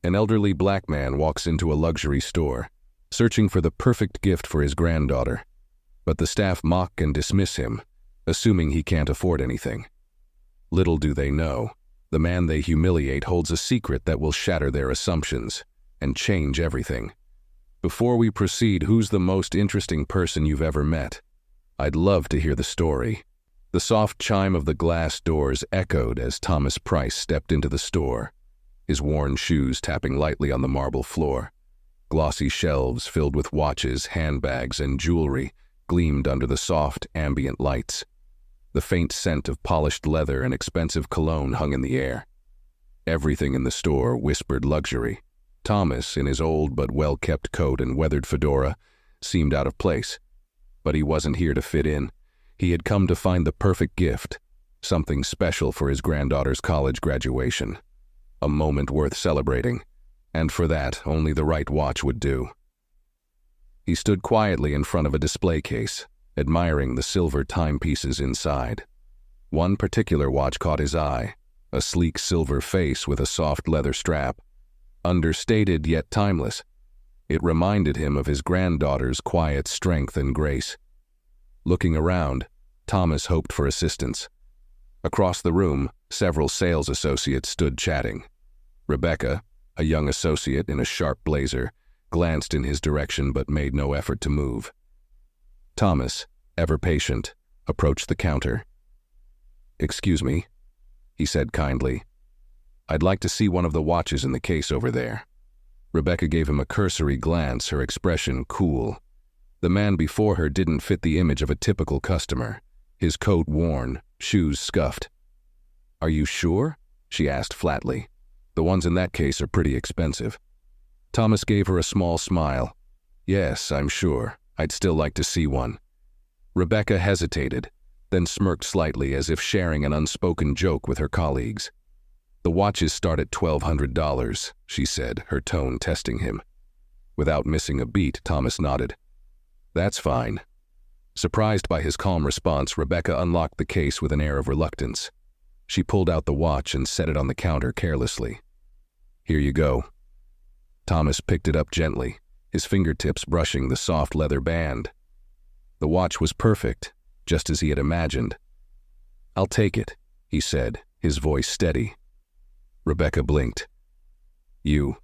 An elderly black man walks into a luxury store, searching for the perfect gift for his granddaughter. But the staff mock and dismiss him, assuming he can't afford anything. Little do they know, the man they humiliate holds a secret that will shatter their assumptions and change everything. Before we proceed, who's the most interesting person you've ever met? I'd love to hear the story. The soft chime of the glass doors echoed as Thomas Price stepped into the store, his worn shoes tapping lightly on the marble floor. Glossy shelves filled with watches, handbags, and jewelry gleamed under the soft, ambient lights. The faint scent of polished leather and expensive cologne hung in the air. Everything in the store whispered luxury. Thomas, in his old but well-kept coat and weathered fedora, seemed out of place. But he wasn't here to fit in. He had come to find the perfect gift, something special for his granddaughter's college graduation. A moment worth celebrating, and for that, only the right watch would do. He stood quietly in front of a display case, admiring the silver timepieces inside. One particular watch caught his eye, a sleek silver face with a soft leather strap. Understated yet timeless, it reminded him of his granddaughter's quiet strength and grace. Looking around, Thomas hoped for assistance. Across the room, several sales associates stood chatting. Rebecca, a young associate in a sharp blazer, glanced in his direction but made no effort to move. Thomas, ever patient, approached the counter. "Excuse me," he said kindly. "I'd like to see one of the watches in the case over there." Rebecca gave him a cursory glance, her expression cool. The man before her didn't fit the image of a typical customer, his coat worn, shoes scuffed. "Are you sure?" she asked flatly. "The ones in that case are pretty expensive." Thomas gave her a small smile. "Yes, I'm sure. I'd still like to see one." Rebecca hesitated, then smirked slightly as if sharing an unspoken joke with her colleagues. "The watches start at $1,200, she said, her tone testing him. Without missing a beat, Thomas nodded. "That's fine." Surprised by his calm response, Rebecca unlocked the case with an air of reluctance. She pulled out the watch and set it on the counter carelessly. "Here you go." Thomas picked it up gently, his fingertips brushing the soft leather band. The watch was perfect, just as he had imagined. "I'll take it," he said, his voice steady. Rebecca blinked. "You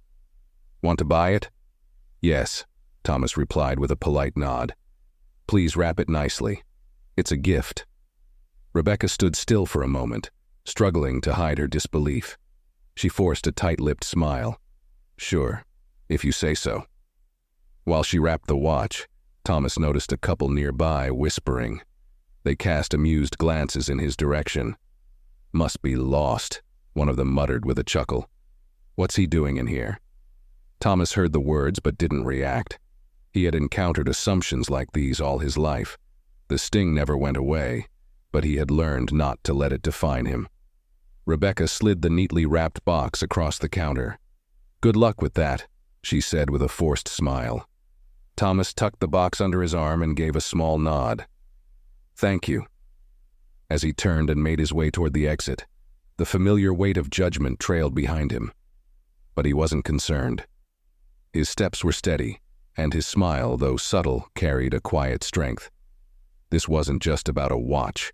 want to buy it?" "Yes," Thomas replied with a polite nod. "Please wrap it nicely. It's a gift." Rebecca stood still for a moment, struggling to hide her disbelief. She forced a tight-lipped smile. "Sure, if you say so." While she wrapped the watch, Thomas noticed a couple nearby whispering. They cast amused glances in his direction. "Must be lost," one of them muttered with a chuckle. "What's he doing in here?" Thomas heard the words but didn't react. He had encountered assumptions like these all his life. The sting never went away, but he had learned not to let it define him. Rebecca slid the neatly wrapped box across the counter. "Good luck with that," she said with a forced smile. Thomas tucked the box under his arm and gave a small nod. "Thank you." As he turned and made his way toward the exit, the familiar weight of judgment trailed behind him. But he wasn't concerned. His steps were steady, and his smile, though subtle, carried a quiet strength. This wasn't just about a watch.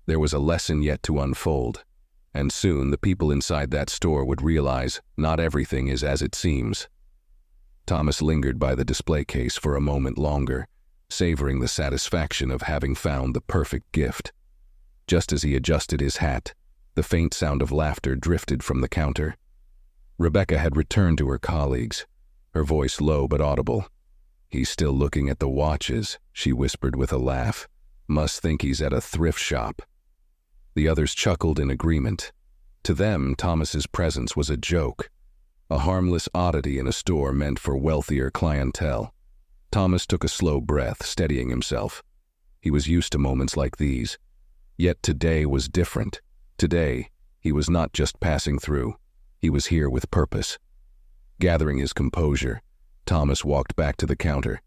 There was a lesson yet to unfold, and soon the people inside that store would realize not everything is as it seems. Thomas lingered by the display case for a moment longer, savoring the satisfaction of having found the perfect gift. Just as he adjusted his hat, the faint sound of laughter drifted from the counter. Rebecca had returned to her colleagues, her voice low but audible. "He's still looking at the watches," she whispered with a laugh. "Must think he's at a thrift shop." The others chuckled in agreement. To them, Thomas's presence was a joke, a harmless oddity in a store meant for wealthier clientele. Thomas took a slow breath, steadying himself. He was used to moments like these. Yet today was different. Today, he was not just passing through. He was here with purpose. Gathering his composure, Thomas walked back to the counter.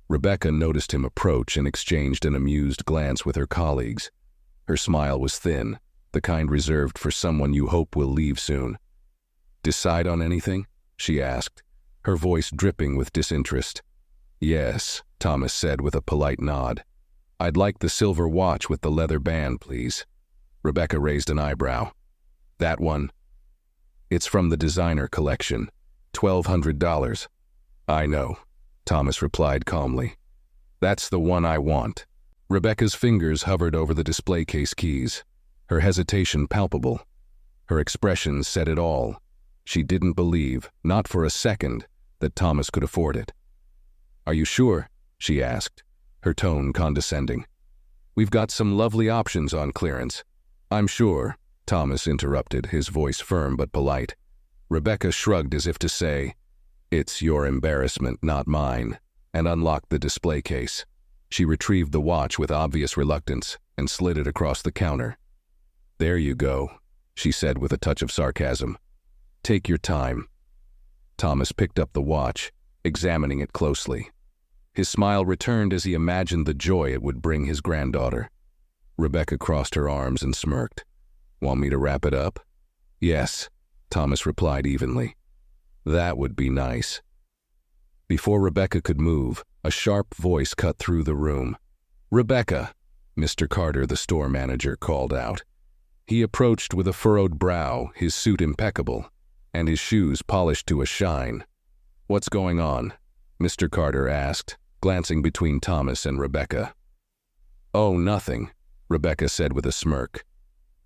Rebecca noticed him approach and exchanged an amused glance with her colleagues. Her smile was thin, the kind reserved for someone you hope will leave soon. "Decide on anything?" she asked, her voice dripping with disinterest. Yes, Thomas said with a polite nod. I'd like the silver watch with the leather band, please. Rebecca raised an eyebrow. That one? It's from the designer collection. $1,200. I know, Thomas replied calmly. That's the one I want. Rebecca's fingers hovered over the display case keys, her hesitation palpable. Her expression said it all. She didn't believe, not for a second, that Thomas could afford it. Are you sure? She asked, her tone condescending. We've got some lovely options on clearance. I'm sure, Thomas interrupted, his voice firm but polite. Rebecca shrugged as if to say, It's your embarrassment, not mine, and unlocked the display case. She retrieved the watch with obvious reluctance and slid it across the counter. There you go, she said with a touch of sarcasm. Take your time. Thomas picked up the watch, examining it closely. His smile returned as he imagined the joy it would bring his granddaughter. Rebecca crossed her arms and smirked. Want me to wrap it up? Yes, Thomas replied evenly. That would be nice. Before Rebecca could move, a sharp voice cut through the room. Rebecca, Mr. Carter, the store manager, called out. He approached with a furrowed brow, his suit impeccable, and his shoes polished to a shine. What's going on? Mr. Carter asked, glancing between Thomas and Rebecca. Oh, nothing, Rebecca said with a smirk.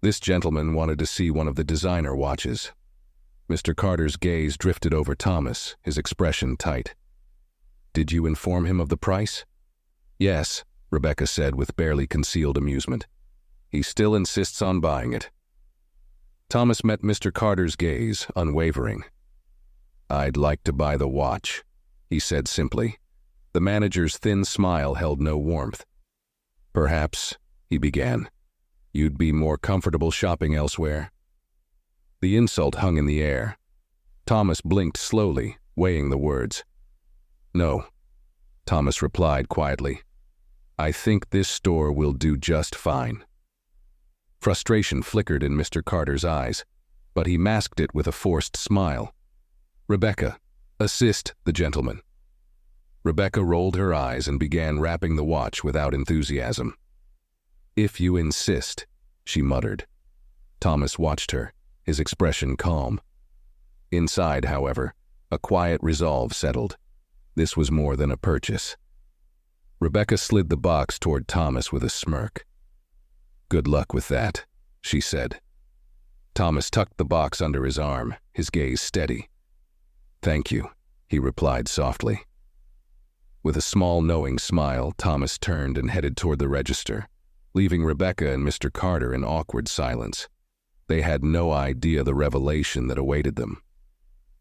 This gentleman wanted to see one of the designer watches. Mr. Carter's gaze drifted over Thomas, his expression tight. Did you inform him of the price? Yes, Rebecca said with barely concealed amusement. He still insists on buying it. Thomas met Mr. Carter's gaze, unwavering. I'd like to buy the watch, he said simply. The manager's thin smile held no warmth. Perhaps, he began, you'd be more comfortable shopping elsewhere. The insult hung in the air. Thomas blinked slowly, weighing the words. No, Thomas replied quietly. I think this store will do just fine. Frustration flickered in Mr. Carter's eyes, but he masked it with a forced smile. Rebecca, assist the gentleman. Rebecca rolled her eyes and began wrapping the watch without enthusiasm. If you insist, she muttered. Thomas watched her, his expression calm. Inside, however, a quiet resolve settled. This was more than a purchase. Rebecca slid the box toward Thomas with a smirk. Good luck with that, she said. Thomas tucked the box under his arm, his gaze steady. Thank you, he replied softly. With a small knowing smile, Thomas turned and headed toward the register, leaving Rebecca and Mr. Carter in awkward silence. They had no idea the revelation that awaited them.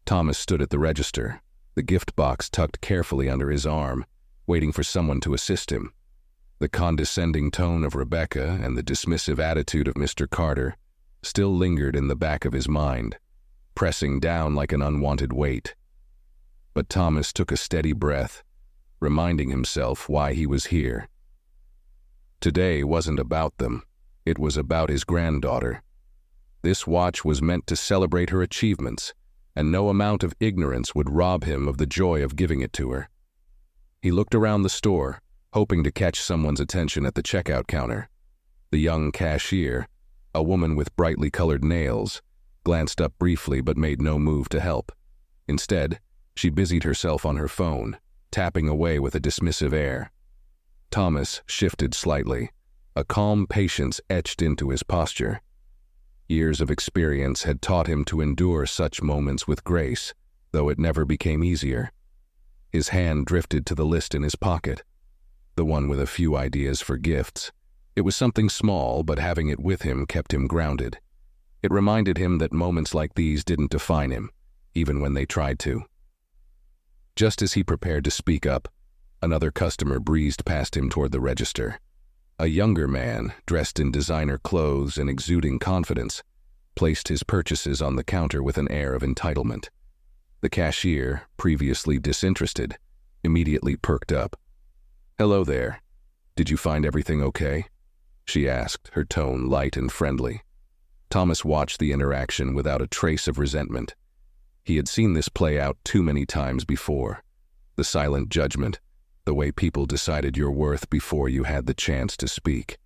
Thomas stood at the register, the gift box tucked carefully under his arm, waiting for someone to assist him. The condescending tone of Rebecca and the dismissive attitude of Mr. Carter still lingered in the back of his mind, pressing down like an unwanted weight. But Thomas took a steady breath, reminding himself why he was here. Today wasn't about them. It was about his granddaughter. This watch was meant to celebrate her achievements, and no amount of ignorance would rob him of the joy of giving it to her. He looked around the store, hoping to catch someone's attention at the checkout counter. The young cashier, a woman with brightly colored nails, glanced up briefly but made no move to help. Instead, she busied herself on her phone, tapping away with a dismissive air. Thomas shifted slightly, a calm patience etched into his posture. Years of experience had taught him to endure such moments with grace, though it never became easier. His hand drifted to the list in his pocket, the one with a few ideas for gifts. It was something small, but having it with him kept him grounded. It reminded him that moments like these didn't define him, even when they tried to. Just as he prepared to speak up, another customer breezed past him toward the register. A younger man, dressed in designer clothes and exuding confidence, placed his purchases on the counter with an air of entitlement. The cashier, previously disinterested, immediately perked up. "Hello there. Did you find everything okay?" she asked, her tone light and friendly. Thomas watched the interaction without a trace of resentment. He had seen this play out too many times before. The silent judgment, the way people decided your worth before you had the chance to speak.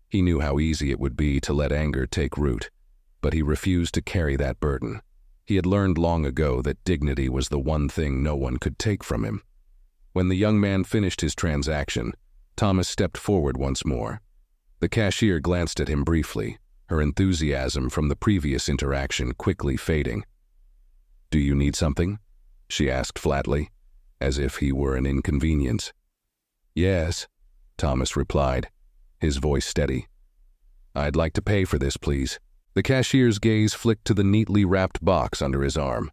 He knew how easy it would be to let anger take root, but he refused to carry that burden. He had learned long ago that dignity was the one thing no one could take from him. When the young man finished his transaction, Thomas stepped forward once more. The cashier glanced at him briefly, her enthusiasm from the previous interaction quickly fading. "Do you need something?" she asked flatly, as if he were an inconvenience. "Yes," Thomas replied, his voice steady. "I'd like to pay for this, please." The cashier's gaze flicked to the neatly wrapped box under his arm.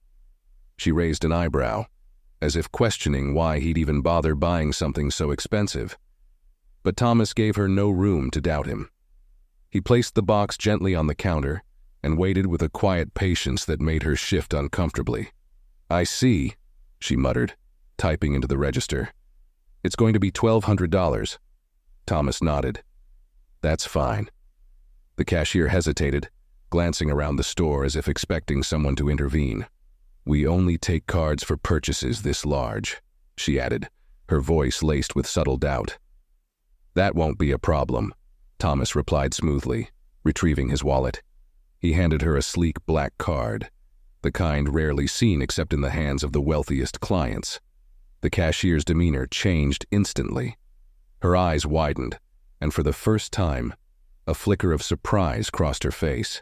She raised an eyebrow, as if questioning why he'd even bother buying something so expensive. But Thomas gave her no room to doubt him. He placed the box gently on the counter and waited with a quiet patience that made her shift uncomfortably. "I see," she muttered, typing into the register. "It's going to be $1,200. Thomas nodded. "That's fine." The cashier hesitated, glancing around the store as if expecting someone to intervene. "We only take cards for purchases this large," she added, her voice laced with subtle doubt. "That won't be a problem," Thomas replied smoothly, retrieving his wallet. He handed her a sleek black card, the kind rarely seen except in the hands of the wealthiest clients. The cashier's demeanor changed instantly. Her eyes widened, and for the first time, a flicker of surprise crossed her face.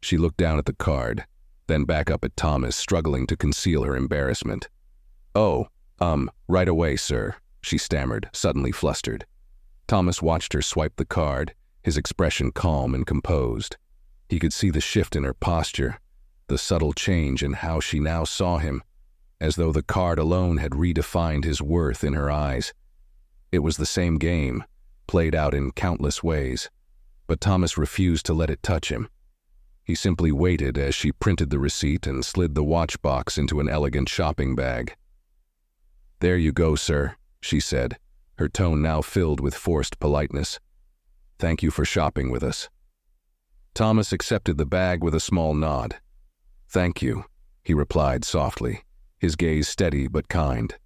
She looked down at the card, then back up at Thomas, struggling to conceal her embarrassment. "Oh, right away, sir," she stammered, suddenly flustered. Thomas watched her swipe the card, his expression calm and composed. He could see the shift in her posture, the subtle change in how she now saw him, as though the card alone had redefined his worth in her eyes. It was the same game, played out in countless ways, but Thomas refused to let it touch him. He simply waited as she printed the receipt and slid the watch box into an elegant shopping bag. "There you go, sir," she said, her tone now filled with forced politeness. "Thank you for shopping with us." Thomas accepted the bag with a small nod. "Thank you," he replied softly, his gaze steady but kind.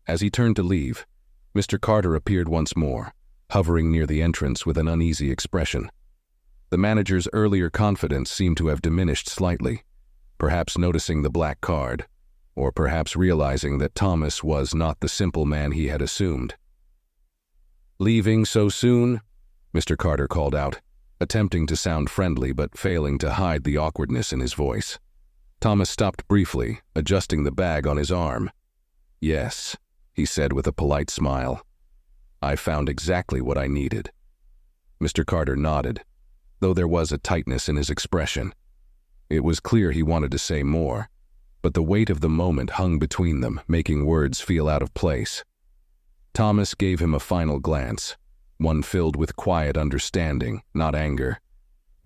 As he turned to leave, Mr. Carter appeared once more, hovering near the entrance with an uneasy expression. The manager's earlier confidence seemed to have diminished slightly, perhaps noticing the black card, or perhaps realizing that Thomas was not the simple man he had assumed. "Leaving so soon?" Mr. Carter called out, attempting to sound friendly but failing to hide the awkwardness in his voice. Thomas stopped briefly, adjusting the bag on his arm. "Yes," he said with a polite smile. "I found exactly what I needed." Mr. Carter nodded, though there was a tightness in his expression. It was clear he wanted to say more, but the weight of the moment hung between them, making words feel out of place. Thomas gave him a final glance, one filled with quiet understanding, not anger,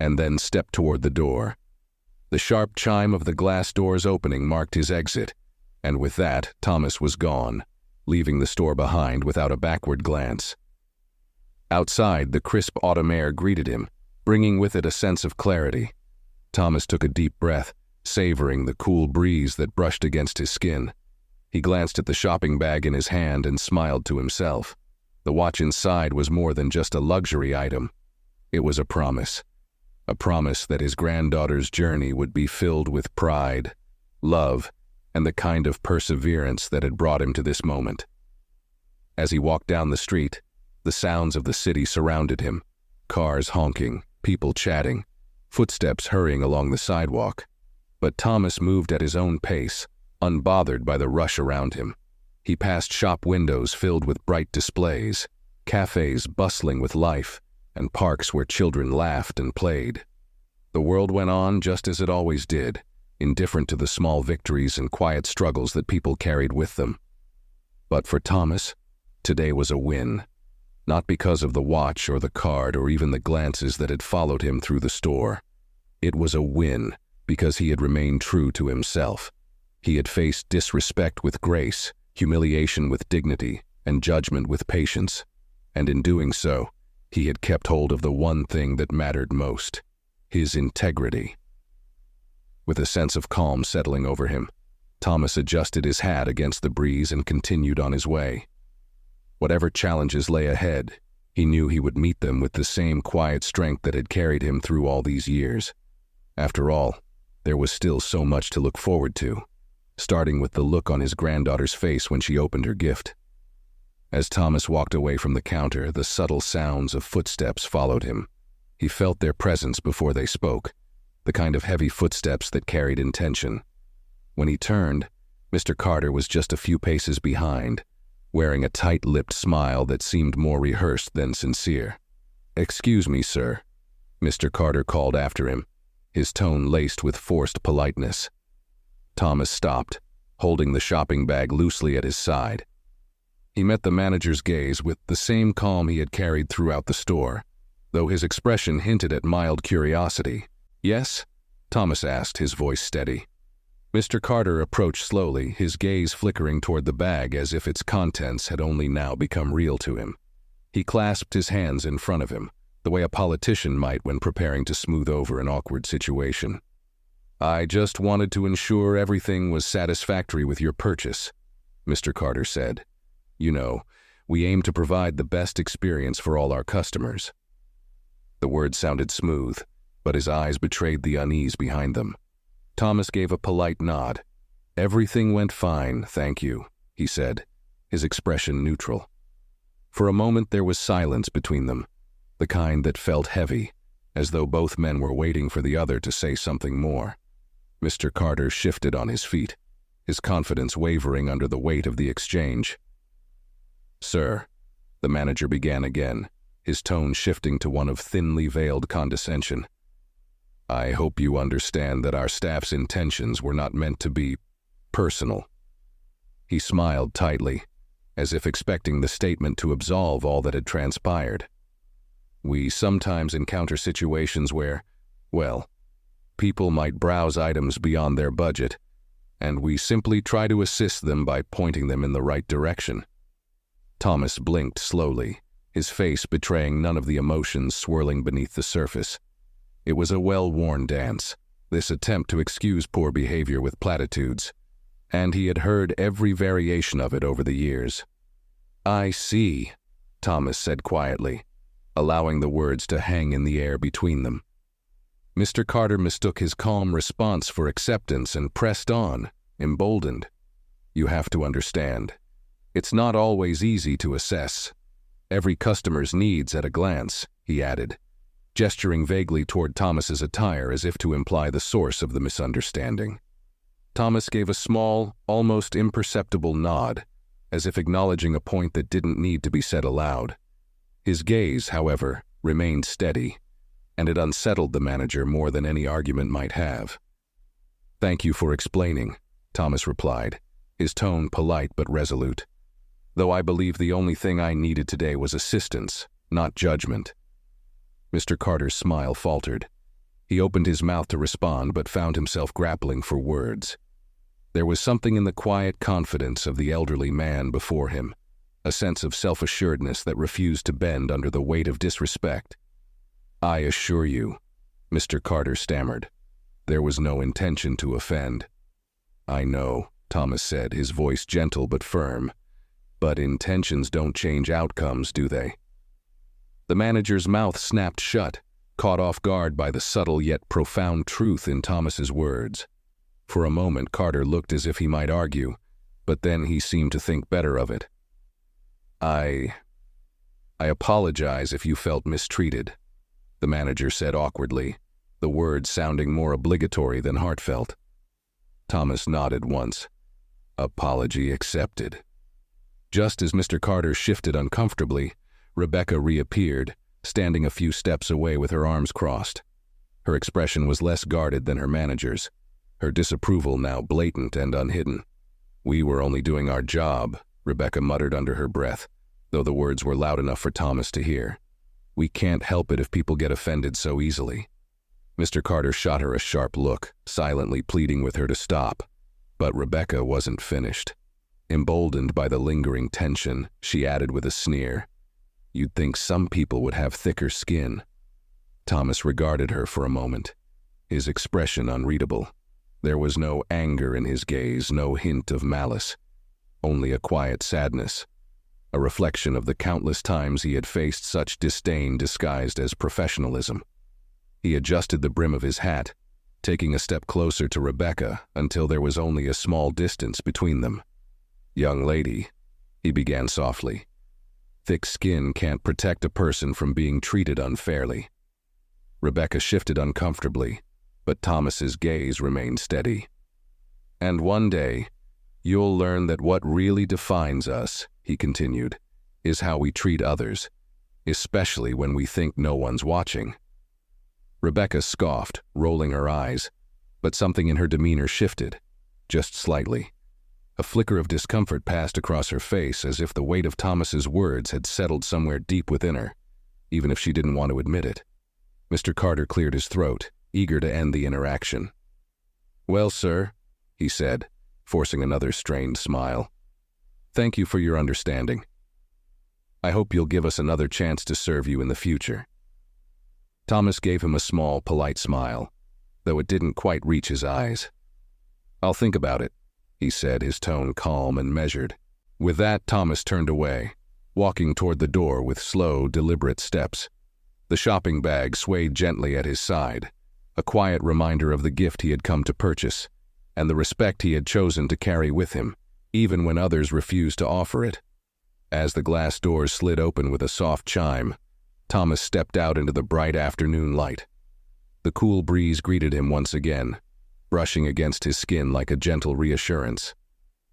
and then stepped toward the door. The sharp chime of the glass door's opening marked his exit, and with that, Thomas was gone, leaving the store behind without a backward glance. Outside, the crisp autumn air greeted him, bringing with it a sense of clarity. Thomas took a deep breath, savoring the cool breeze that brushed against his skin. He glanced at the shopping bag in his hand and smiled to himself. The watch inside was more than just a luxury item. It was a promise that his granddaughter's journey would be filled with pride, love, and the kind of perseverance that had brought him to this moment. As he walked down the street, the sounds of the city surrounded him, cars honking, people chatting, footsteps hurrying along the sidewalk. But Thomas moved at his own pace, unbothered by the rush around him. He passed shop windows filled with bright displays, cafes bustling with life, and parks where children laughed and played. The world went on just as it always did, indifferent to the small victories and quiet struggles that people carried with them. But for Thomas, today was a win. Not because of the watch or the card or even the glances that had followed him through the store. It was a win because he had remained true to himself. He had faced disrespect with grace, humiliation with dignity, and judgment with patience. And in doing so, he had kept hold of the one thing that mattered most: his integrity. With a sense of calm settling over him, Thomas adjusted his hat against the breeze and continued on his way. Whatever challenges lay ahead, he knew he would meet them with the same quiet strength that had carried him through all these years. After all, there was still so much to look forward to, starting with the look on his granddaughter's face when she opened her gift. As Thomas walked away from the counter, the subtle sounds of footsteps followed him. He felt their presence before they spoke, the kind of heavy footsteps that carried intention. When he turned, Mr. Carter was just a few paces behind, wearing a tight-lipped smile that seemed more rehearsed than sincere. "Excuse me, sir," Mr. Carter called after him, his tone laced with forced politeness. Thomas stopped, holding the shopping bag loosely at his side. He met the manager's gaze with the same calm he had carried throughout the store, though his expression hinted at mild curiosity. "Yes?" Thomas asked, his voice steady. Mr. Carter approached slowly, his gaze flickering toward the bag as if its contents had only now become real to him. He clasped his hands in front of him, the way a politician might when preparing to smooth over an awkward situation. "I just wanted to ensure everything was satisfactory with your purchase," Mr. Carter said. "You know, we aim to provide the best experience for all our customers." The words sounded smooth, but his eyes betrayed the unease behind them. Thomas gave a polite nod. "Everything went fine, thank you," he said, his expression neutral. For a moment there was silence between them, the kind that felt heavy, as though both men were waiting for the other to say something more. Mr. Carter shifted on his feet, his confidence wavering under the weight of the exchange. "Sir," the manager began again, his tone shifting to one of thinly veiled condescension. "I hope you understand that our staff's intentions were not meant to be personal." He smiled tightly, as if expecting the statement to absolve all that had transpired. "We sometimes encounter situations where, well, people might browse items beyond their budget, and we simply try to assist them by pointing them in the right direction." Thomas blinked slowly, his face betraying none of the emotions swirling beneath the surface. It was a well-worn dance, this attempt to excuse poor behavior with platitudes, and he had heard every variation of it over the years. "I see," Thomas said quietly, allowing the words to hang in the air between them. Mr. Carter mistook his calm response for acceptance and pressed on, emboldened. "You have to understand. It's not always easy to assess every customer's needs at a glance," he added, gesturing vaguely toward Thomas's attire as if to imply the source of the misunderstanding. Thomas gave a small, almost imperceptible nod, as if acknowledging a point that didn't need to be said aloud. His gaze, however, remained steady, and it unsettled the manager more than any argument might have. "Thank you for explaining," Thomas replied, his tone polite but resolute. "Though I believe the only thing I needed today was assistance, not judgment." Mr. Carter's smile faltered. He opened his mouth to respond but found himself grappling for words. There was something in the quiet confidence of the elderly man before him, a sense of self-assuredness that refused to bend under the weight of disrespect. "I assure you," Mr. Carter stammered, "there was no intention to offend." "I know," Thomas said, his voice gentle but firm, "but intentions don't change outcomes, do they?" The manager's mouth snapped shut, caught off guard by the subtle yet profound truth in Thomas's words. For a moment Carter looked as if he might argue, but then he seemed to think better of it. I apologize if you felt mistreated," the manager said awkwardly, the words sounding more obligatory than heartfelt. Thomas nodded once. "Apology accepted." Just as Mr. Carter shifted uncomfortably, Rebecca reappeared, standing a few steps away with her arms crossed. Her expression was less guarded than her manager's, her disapproval now blatant and unhidden. "We were only doing our job," Rebecca muttered under her breath, though the words were loud enough for Thomas to hear. "We can't help it if people get offended so easily." Mr. Carter shot her a sharp look, silently pleading with her to stop, but Rebecca wasn't finished. Emboldened by the lingering tension, she added with a sneer, "You'd think some people would have thicker skin." Thomas regarded her for a moment, his expression unreadable. There was no anger in his gaze, no hint of malice, only a quiet sadness, a reflection of the countless times he had faced such disdain disguised as professionalism. He adjusted the brim of his hat, taking a step closer to Rebecca until there was only a small distance between them. "Young lady," he began softly, "thick skin can't protect a person from being treated unfairly." Rebecca shifted uncomfortably, but Thomas's gaze remained steady. "And one day, you'll learn that what really defines us," he continued, "is how we treat others, especially when we think no one's watching." Rebecca scoffed, rolling her eyes, but something in her demeanor shifted, just slightly. A flicker of discomfort passed across her face, as if the weight of Thomas's words had settled somewhere deep within her, even if she didn't want to admit it. Mr. Carter cleared his throat, eager to end the interaction. "Well, sir," he said, forcing another strained smile, "thank you for your understanding. I hope you'll give us another chance to serve you in the future." Thomas gave him a small, polite smile, though it didn't quite reach his eyes. "I'll think about it," he said, his tone calm and measured. With that, Thomas turned away, walking toward the door with slow, deliberate steps. The shopping bag swayed gently at his side, a quiet reminder of the gift he had come to purchase, and the respect he had chosen to carry with him, even when others refused to offer it. As the glass doors slid open with a soft chime, Thomas stepped out into the bright afternoon light. The cool breeze greeted him once again, brushing against his skin like a gentle reassurance.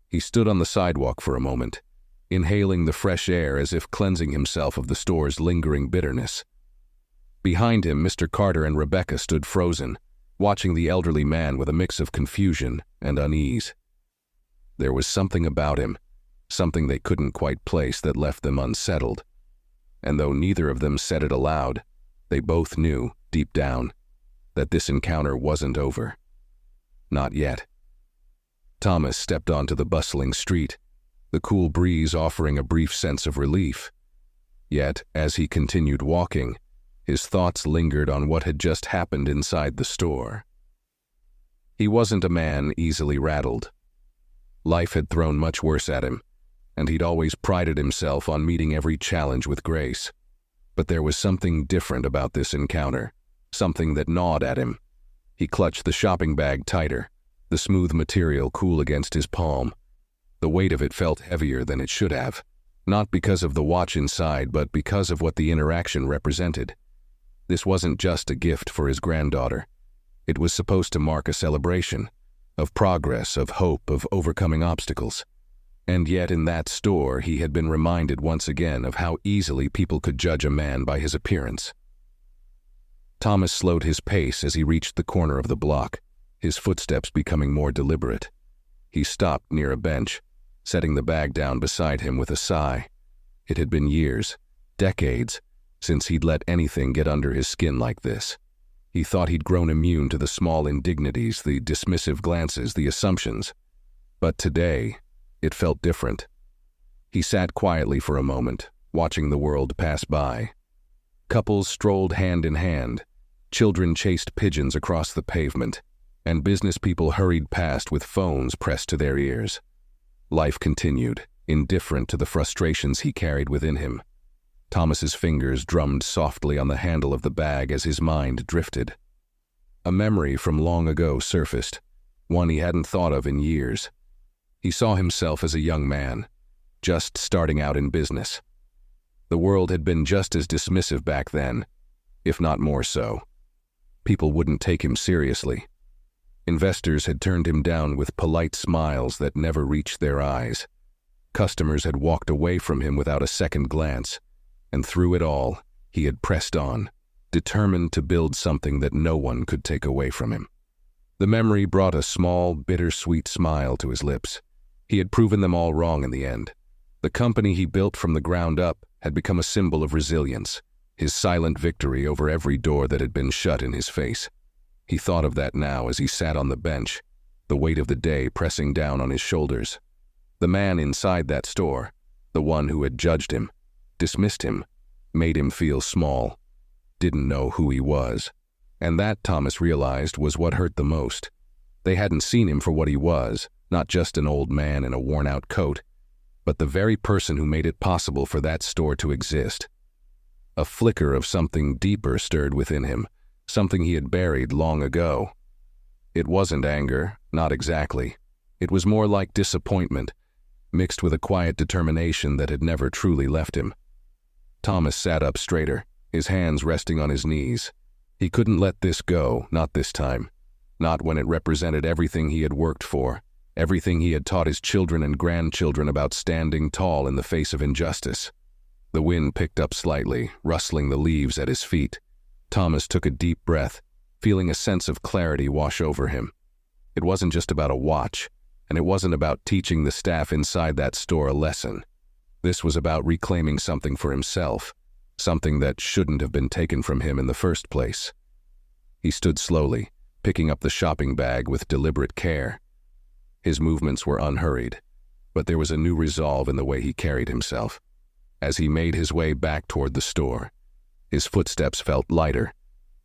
He stood on the sidewalk for a moment, inhaling the fresh air as if cleansing himself of the store's lingering bitterness. Behind him, Mr. Carter and Rebecca stood frozen, watching the elderly man with a mix of confusion and unease. There was something about him, something they couldn't quite place, that left them unsettled. And though neither of them said it aloud, they both knew, deep down, that this encounter wasn't over. Not yet. Thomas stepped onto the bustling street, the cool breeze offering a brief sense of relief. Yet, as he continued walking, his thoughts lingered on what had just happened inside the store. He wasn't a man easily rattled. Life had thrown much worse at him, and he'd always prided himself on meeting every challenge with grace. But there was something different about this encounter, something that gnawed at him. He clutched the shopping bag tighter, the smooth material cool against his palm. The weight of it felt heavier than it should have, not because of the watch inside, but because of what the interaction represented. This wasn't just a gift for his granddaughter. It was supposed to mark a celebration, of progress, of hope, of overcoming obstacles. And yet in that store he had been reminded once again of how easily people could judge a man by his appearance. Thomas slowed his pace as he reached the corner of the block, his footsteps becoming more deliberate. He stopped near a bench, setting the bag down beside him with a sigh. It had been years, decades, since he'd let anything get under his skin like this. He thought he'd grown immune to the small indignities, the dismissive glances, the assumptions. But today, it felt different. He sat quietly for a moment, watching the world pass by. Couples strolled hand in hand, children chased pigeons across the pavement, and business people hurried past with phones pressed to their ears. Life continued, indifferent to the frustrations he carried within him. Thomas's fingers drummed softly on the handle of the bag as his mind drifted. A memory from long ago surfaced, one he hadn't thought of in years. He saw himself as a young man, just starting out in business. The world had been just as dismissive back then, if not more so. People wouldn't take him seriously. Investors had turned him down with polite smiles that never reached their eyes. Customers had walked away from him without a second glance. And through it all, he had pressed on, determined to build something that no one could take away from him. The memory brought a small, bittersweet smile to his lips. He had proven them all wrong in the end. The company he built from the ground up had become a symbol of resilience, his silent victory over every door that had been shut in his face. He thought of that now as he sat on the bench, the weight of the day pressing down on his shoulders. The man inside that store, the one who had judged him, dismissed him, made him feel small, didn't know who he was. And that, Thomas realized, was what hurt the most. They hadn't seen him for what he was, not just an old man in a worn-out coat, but the very person who made it possible for that store to exist. A flicker of something deeper stirred within him, something he had buried long ago. It wasn't anger, not exactly. It was more like disappointment, mixed with a quiet determination that had never truly left him. Thomas sat up straighter, his hands resting on his knees. He couldn't let this go, not this time. Not when it represented everything he had worked for, everything he had taught his children and grandchildren about standing tall in the face of injustice. The wind picked up slightly, rustling the leaves at his feet. Thomas took a deep breath, feeling a sense of clarity wash over him. It wasn't just about a watch, and it wasn't about teaching the staff inside that store a lesson. This was about reclaiming something for himself, something that shouldn't have been taken from him in the first place. He stood slowly, picking up the shopping bag with deliberate care. His movements were unhurried, but there was a new resolve in the way he carried himself. As he made his way back toward the store, his footsteps felt lighter,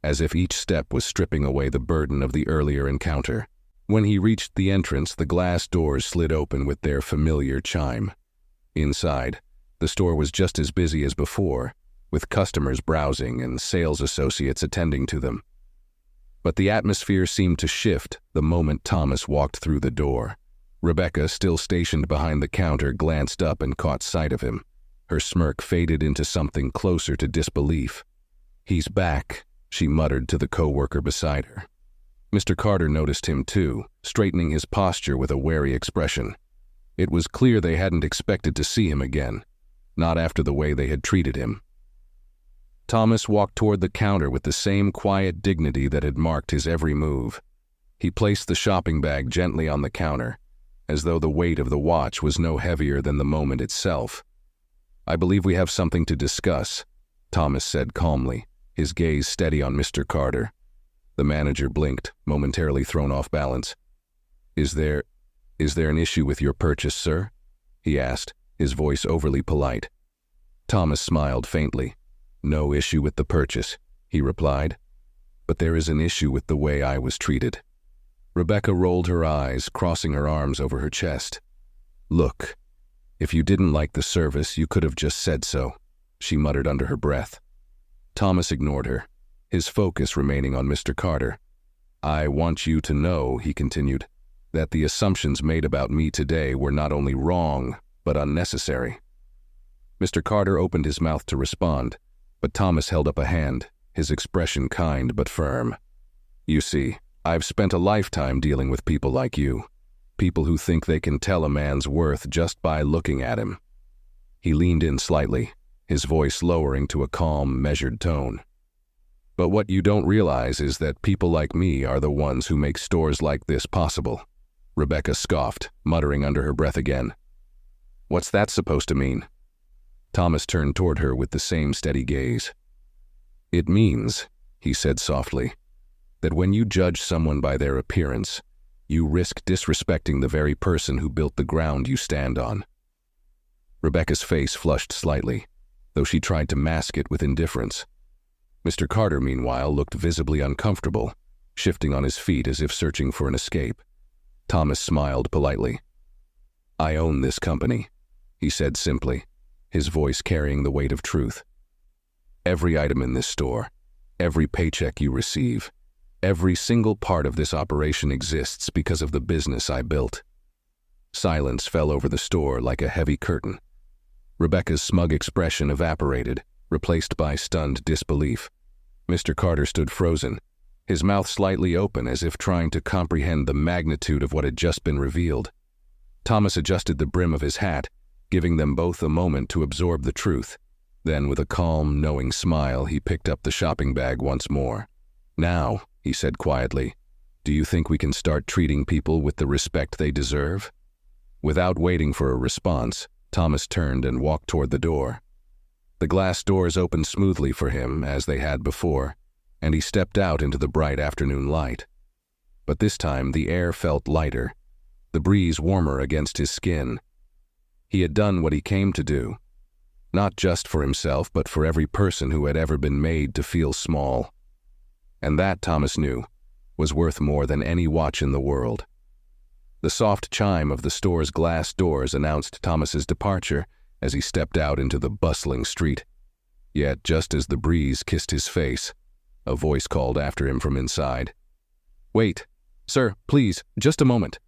as if each step was stripping away the burden of the earlier encounter. When he reached the entrance, the glass doors slid open with their familiar chime. Inside, the store was just as busy as before, with customers browsing and sales associates attending to them. But the atmosphere seemed to shift the moment Thomas walked through the door. Rebecca, still stationed behind the counter, glanced up and caught sight of him. Her smirk faded into something closer to disbelief. "He's back," she muttered to the co-worker beside her. Mr. Carter noticed him too, straightening his posture with a wary expression. It was clear they hadn't expected to see him again, not after the way they had treated him. Thomas walked toward the counter with the same quiet dignity that had marked his every move. He placed the shopping bag gently on the counter, as though the weight of the watch was no heavier than the moment itself. "I believe we have something to discuss," Thomas said calmly, his gaze steady on Mr. Carter. The manager blinked, momentarily thrown off balance. Is there an issue with your purchase, sir?" he asked, his voice overly polite. Thomas smiled faintly. "No issue with the purchase," he replied. "But there is an issue with the way I was treated." Rebecca rolled her eyes, crossing her arms over her chest. "Look, if you didn't like the service, you could have just said so," she muttered under her breath. Thomas ignored her, his focus remaining on Mr. Carter. "I want you to know," he continued, "that the assumptions made about me today were not only wrong, but unnecessary." Mr. Carter opened his mouth to respond, but Thomas held up a hand, his expression kind but firm. "You see, I've spent a lifetime dealing with people like you, people who think they can tell a man's worth just by looking at him." He leaned in slightly, his voice lowering to a calm, measured tone. "But what you don't realize is that people like me are the ones who make stores like this possible." Rebecca scoffed, muttering under her breath again. "What's that supposed to mean?" Thomas turned toward her with the same steady gaze. "It means," he said softly, "that when you judge someone by their appearance, you risk disrespecting the very person who built the ground you stand on." Rebecca's face flushed slightly, though she tried to mask it with indifference. Mr. Carter, meanwhile, looked visibly uncomfortable, shifting on his feet as if searching for an escape. Thomas smiled politely. "I own this company," he said simply, his voice carrying the weight of truth. "Every item in this store, every paycheck you receive, every single part of this operation exists because of the business I built." Silence fell over the store like a heavy curtain. Rebecca's smug expression evaporated, replaced by stunned disbelief. Mr. Carter stood frozen, his mouth slightly open as if trying to comprehend the magnitude of what had just been revealed. Thomas adjusted the brim of his hat, giving them both a moment to absorb the truth. Then, with a calm, knowing smile, he picked up the shopping bag once more. "Now," he said quietly, "do you think we can start treating people with the respect they deserve?" Without waiting for a response, Thomas turned and walked toward the door. The glass doors opened smoothly for him, as they had before, and he stepped out into the bright afternoon light. But this time the air felt lighter, the breeze warmer against his skin. He had done what he came to do, not just for himself, but for every person who had ever been made to feel small. And that, Thomas knew, was worth more than any watch in the world. The soft chime of the store's glass doors announced Thomas's departure as he stepped out into the bustling street. Yet, just as the breeze kissed his face, a voice called after him from inside. "Wait, sir, please, just a moment."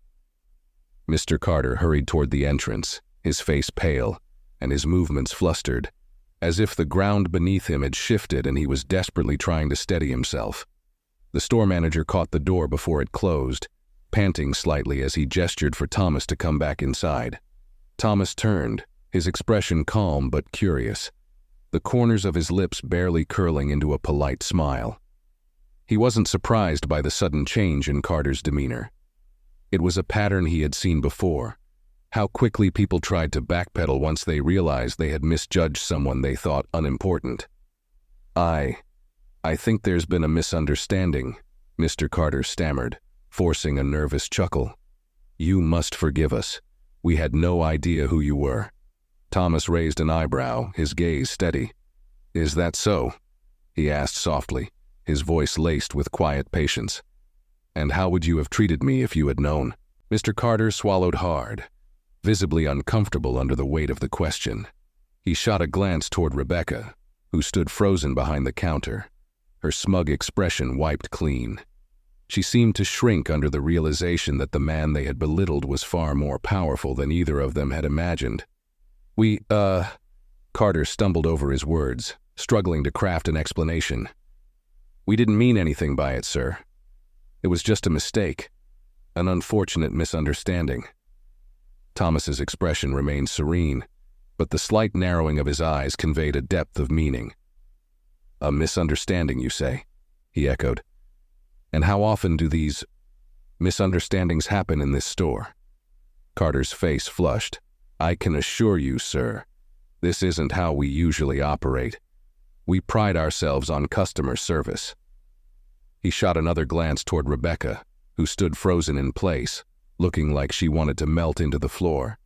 Mr. Carter hurried toward the entrance, his face pale, and his movements flustered, as if the ground beneath him had shifted and he was desperately trying to steady himself. The store manager caught the door before it closed, panting slightly as he gestured for Thomas to come back inside. Thomas turned, his expression calm but curious, the corners of his lips barely curling into a polite smile. He wasn't surprised by the sudden change in Carter's demeanor. It was a pattern he had seen before, how quickly people tried to backpedal once they realized they had misjudged someone they thought unimportant. I think there's been a misunderstanding," Mr. Carter stammered, forcing a nervous chuckle. "You must forgive us. We had no idea who you were." Thomas raised an eyebrow, his gaze steady. "Is that so?" he asked softly, his voice laced with quiet patience. "And how would you have treated me if you had known?" Mr. Carter swallowed hard, visibly uncomfortable under the weight of the question. He shot a glance toward Rebecca, who stood frozen behind the counter, her smug expression wiped clean. She seemed to shrink under the realization that the man they had belittled was far more powerful than either of them had imagined. Carter stumbled over his words, struggling to craft an explanation. "We didn't mean anything by it, sir. It was just a mistake, an unfortunate misunderstanding." Thomas's expression remained serene, but the slight narrowing of his eyes conveyed a depth of meaning. "A misunderstanding, you say?" he echoed. "And how often do these misunderstandings happen in this store?" Carter's face flushed. "I can assure you, sir, this isn't how we usually operate. We pride ourselves on customer service." He shot another glance toward Rebecca, who stood frozen in place, looking like she wanted to melt into the floor.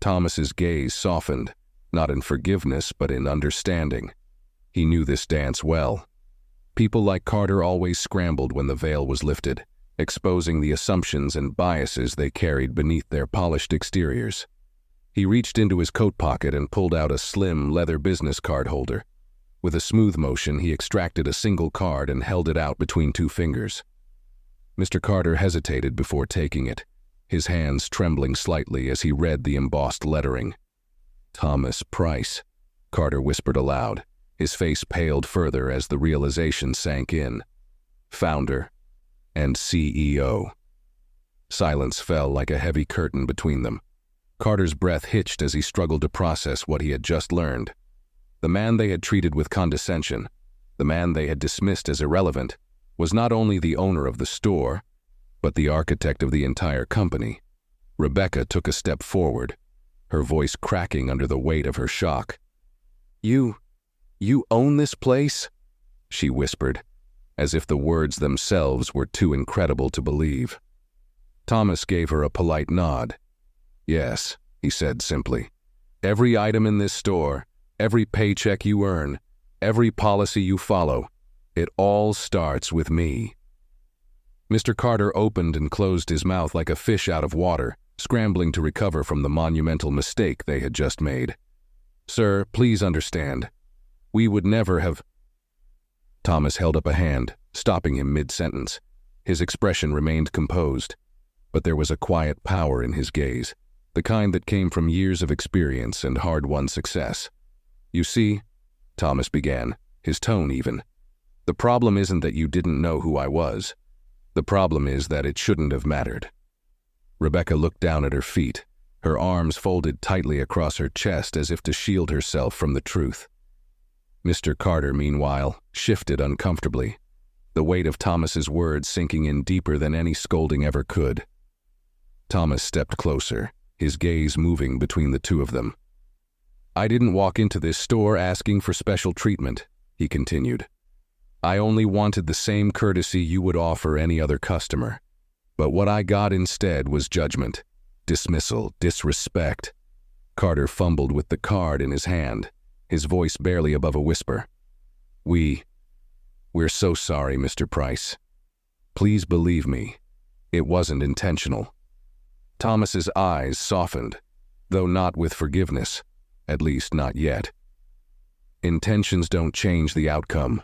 Thomas's gaze softened, not in forgiveness but in understanding. He knew this dance well. People like Carter always scrambled when the veil was lifted, exposing the assumptions and biases they carried beneath their polished exteriors. He reached into his coat pocket and pulled out a slim leather business card holder. With a smooth motion, he extracted a single card and held it out between two fingers. Mr. Carter hesitated before taking it, his hands trembling slightly as he read the embossed lettering. "Thomas Price," Carter whispered aloud, his face paled further as the realization sank in. "Founder and CEO." Silence fell like a heavy curtain between them. Carter's breath hitched as he struggled to process what he had just learned. The man they had treated with condescension, the man they had dismissed as irrelevant, was not only the owner of the store, but the architect of the entire company. Rebecca took a step forward, her voice cracking under the weight of her shock. You own this place?" she whispered, as if the words themselves were too incredible to believe. Thomas gave her a polite nod. "Yes," he said simply. "Every item in this store, every paycheck you earn, every policy you follow, it all starts with me." Mr. Carter opened and closed his mouth like a fish out of water, scrambling to recover from the monumental mistake they had just made. "Sir, please understand. We would never have—" Thomas held up a hand, stopping him mid-sentence. His expression remained composed, but there was a quiet power in his gaze, the kind that came from years of experience and hard-won success. "You see," Thomas began, his tone even, "the problem isn't that you didn't know who I was. The problem is that it shouldn't have mattered." Rebecca looked down at her feet, her arms folded tightly across her chest as if to shield herself from the truth. Mr. Carter, meanwhile, shifted uncomfortably, the weight of Thomas's words sinking in deeper than any scolding ever could. Thomas stepped closer, his gaze moving between the two of them. "I didn't walk into this store asking for special treatment," he continued. "I only wanted the same courtesy you would offer any other customer. But what I got instead was judgment, dismissal, disrespect." Carter fumbled with the card in his hand, his voice barely above a whisper. We're so sorry, Mr. Price." Please believe me, it wasn't intentional." Thomas's eyes softened, though not with forgiveness, at least not yet. "Intentions don't change the outcome,"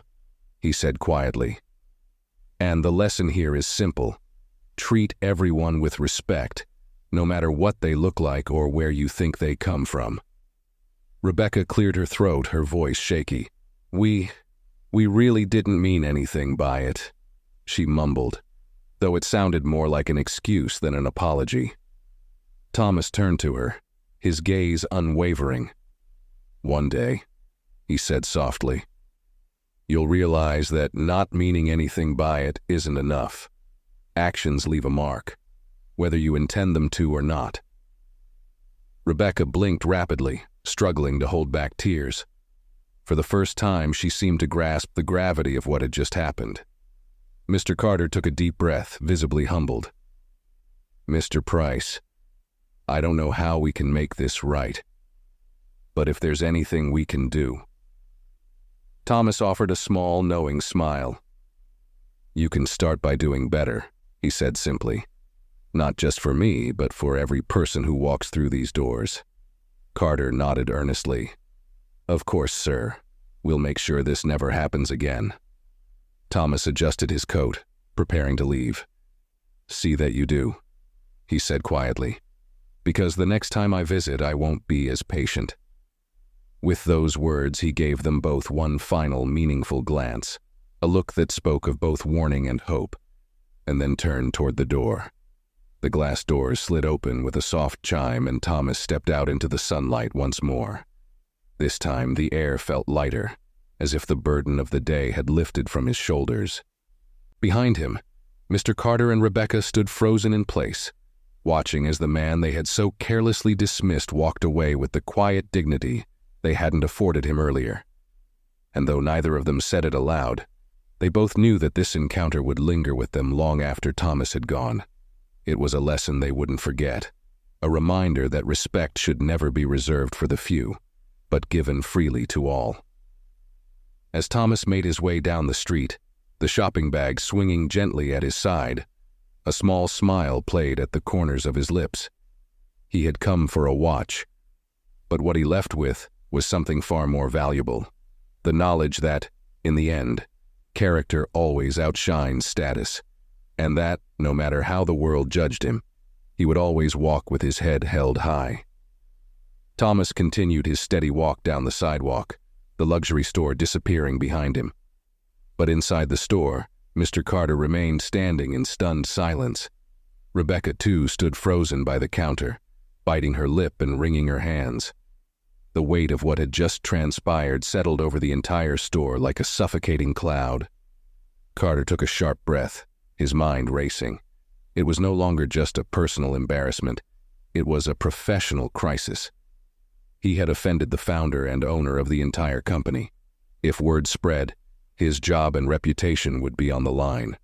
he said quietly. "And the lesson here is simple. Treat everyone with respect, no matter what they look like or where you think they come from." Rebecca cleared her throat, her voice shaky. We really didn't mean anything by it," she mumbled, though it sounded more like an excuse than an apology. Thomas turned to her, his gaze unwavering. "One day," he said softly, "you'll realize that not meaning anything by it isn't enough. Actions leave a mark, whether you intend them to or not." Rebecca blinked rapidly, struggling to hold back tears. For the first time, she seemed to grasp the gravity of what had just happened. Mr. Carter took a deep breath, visibly humbled. "Mr. Price, I don't know how we can make this right, but if there's anything we can do." Thomas offered a small, knowing smile. "You can start by doing better," he said simply. "Not just for me, but for every person who walks through these doors." Carter nodded earnestly. "Of course, sir. We'll make sure this never happens again." Thomas adjusted his coat, preparing to leave. "See that you do," he said quietly, "because the next time I visit, I won't be as patient." With those words, he gave them both one final, meaningful glance, a look that spoke of both warning and hope, and then turned toward the door. The glass doors slid open with a soft chime, and Thomas stepped out into the sunlight once more. This time, the air felt lighter, as if the burden of the day had lifted from his shoulders. Behind him, Mr. Carter and Rebecca stood frozen in place, watching as the man they had so carelessly dismissed walked away with the quiet dignity they hadn't afforded him earlier. And though neither of them said it aloud, they both knew that this encounter would linger with them long after Thomas had gone. It was a lesson they wouldn't forget, a reminder that respect should never be reserved for the few, but given freely to all. As Thomas made his way down the street, the shopping bag swinging gently at his side, a small smile played at the corners of his lips. He had come for a watch, but what he left with was something far more valuable, the knowledge that, in the end, character always outshines status, and that, no matter how the world judged him, he would always walk with his head held high. Thomas continued his steady walk down the sidewalk, the luxury store disappearing behind him. But inside the store, Mr. Carter remained standing in stunned silence. Rebecca, too, stood frozen by the counter, biting her lip and wringing her hands. The weight of what had just transpired settled over the entire store like a suffocating cloud. Carter took a sharp breath, his mind racing. It was no longer just a personal embarrassment. It was a professional crisis. He had offended the founder and owner of the entire company. If word spread, his job and reputation would be on the line.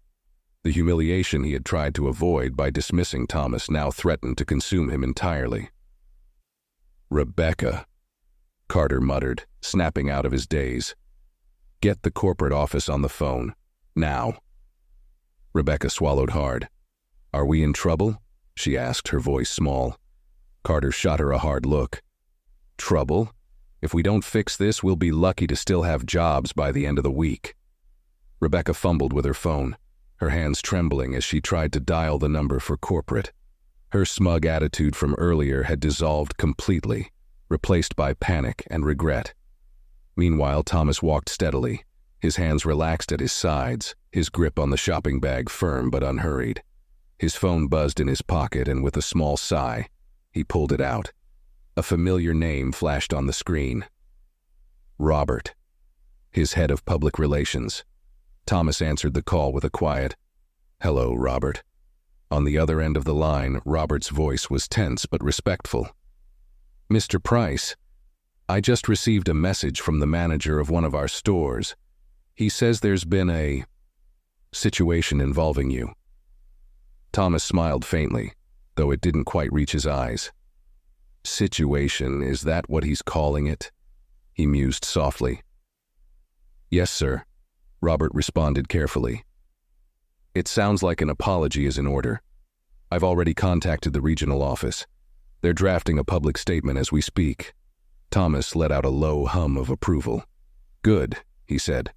The humiliation he had tried to avoid by dismissing Thomas now threatened to consume him entirely. "Rebecca," Carter muttered, snapping out of his daze. "Get the corporate office on the phone. Now." Rebecca swallowed hard. "Are we in trouble?" she asked, her voice small. Carter shot her a hard look. "Trouble? If we don't fix this, we'll be lucky to still have jobs by the end of the week." Rebecca fumbled with her phone, her hands trembling as she tried to dial the number for corporate. Her smug attitude from earlier had dissolved completely, replaced by panic and regret. Meanwhile, Thomas walked steadily, his hands relaxed at his sides, his grip on the shopping bag firm but unhurried. His phone buzzed in his pocket, and with a small sigh, he pulled it out. A familiar name flashed on the screen. Robert, his head of public relations. Thomas answered the call with a quiet, "Hello, Robert." On the other end of the line, Robert's voice was tense but respectful. "Mr. Price, I just received a message from the manager of one of our stores. He says there's been a situation involving you." Thomas smiled faintly, though it didn't quite reach his eyes. "Situation, is that what he's calling it?" he mused softly. "Yes, sir," Robert responded carefully. It sounds like an apology is in order. I've already contacted the regional office. They're drafting a public statement as we speak. Thomas let out a low hum of approval. Good, he said.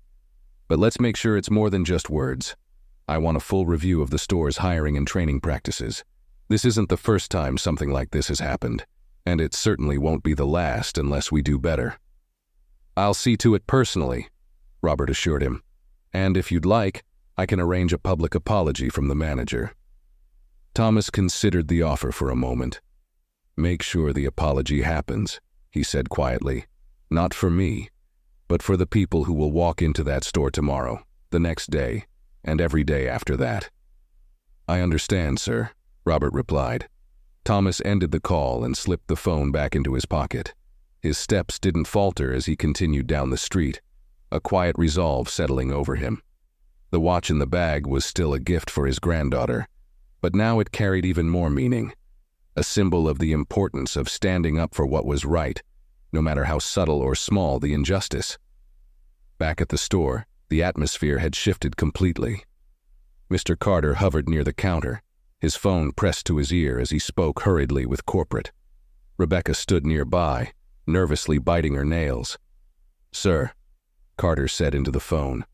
But let's make sure it's more than just words. I want a full review of the store's hiring and training practices. This isn't the first time something like this has happened, and it certainly won't be the last unless we do better. I'll see to it personally, Robert assured him. And if you'd like, I can arrange a public apology from the manager. Thomas considered the offer for a moment. Make sure the apology happens, he said quietly. Not for me, but for the people who will walk into that store tomorrow, the next day, and every day after that. I understand, sir, Robert replied. Thomas ended the call and slipped the phone back into his pocket. His steps didn't falter as he continued down the street, a quiet resolve settling over him. The watch in the bag was still a gift for his granddaughter, but now it carried even more meaning, a symbol of the importance of standing up for what was right, no matter how subtle or small the injustice. Back at the store, the atmosphere had shifted completely. Mr. Carter hovered near the counter, his phone pressed to his ear as he spoke hurriedly with corporate. Rebecca stood nearby, nervously biting her nails. Sir, Carter said into the phone,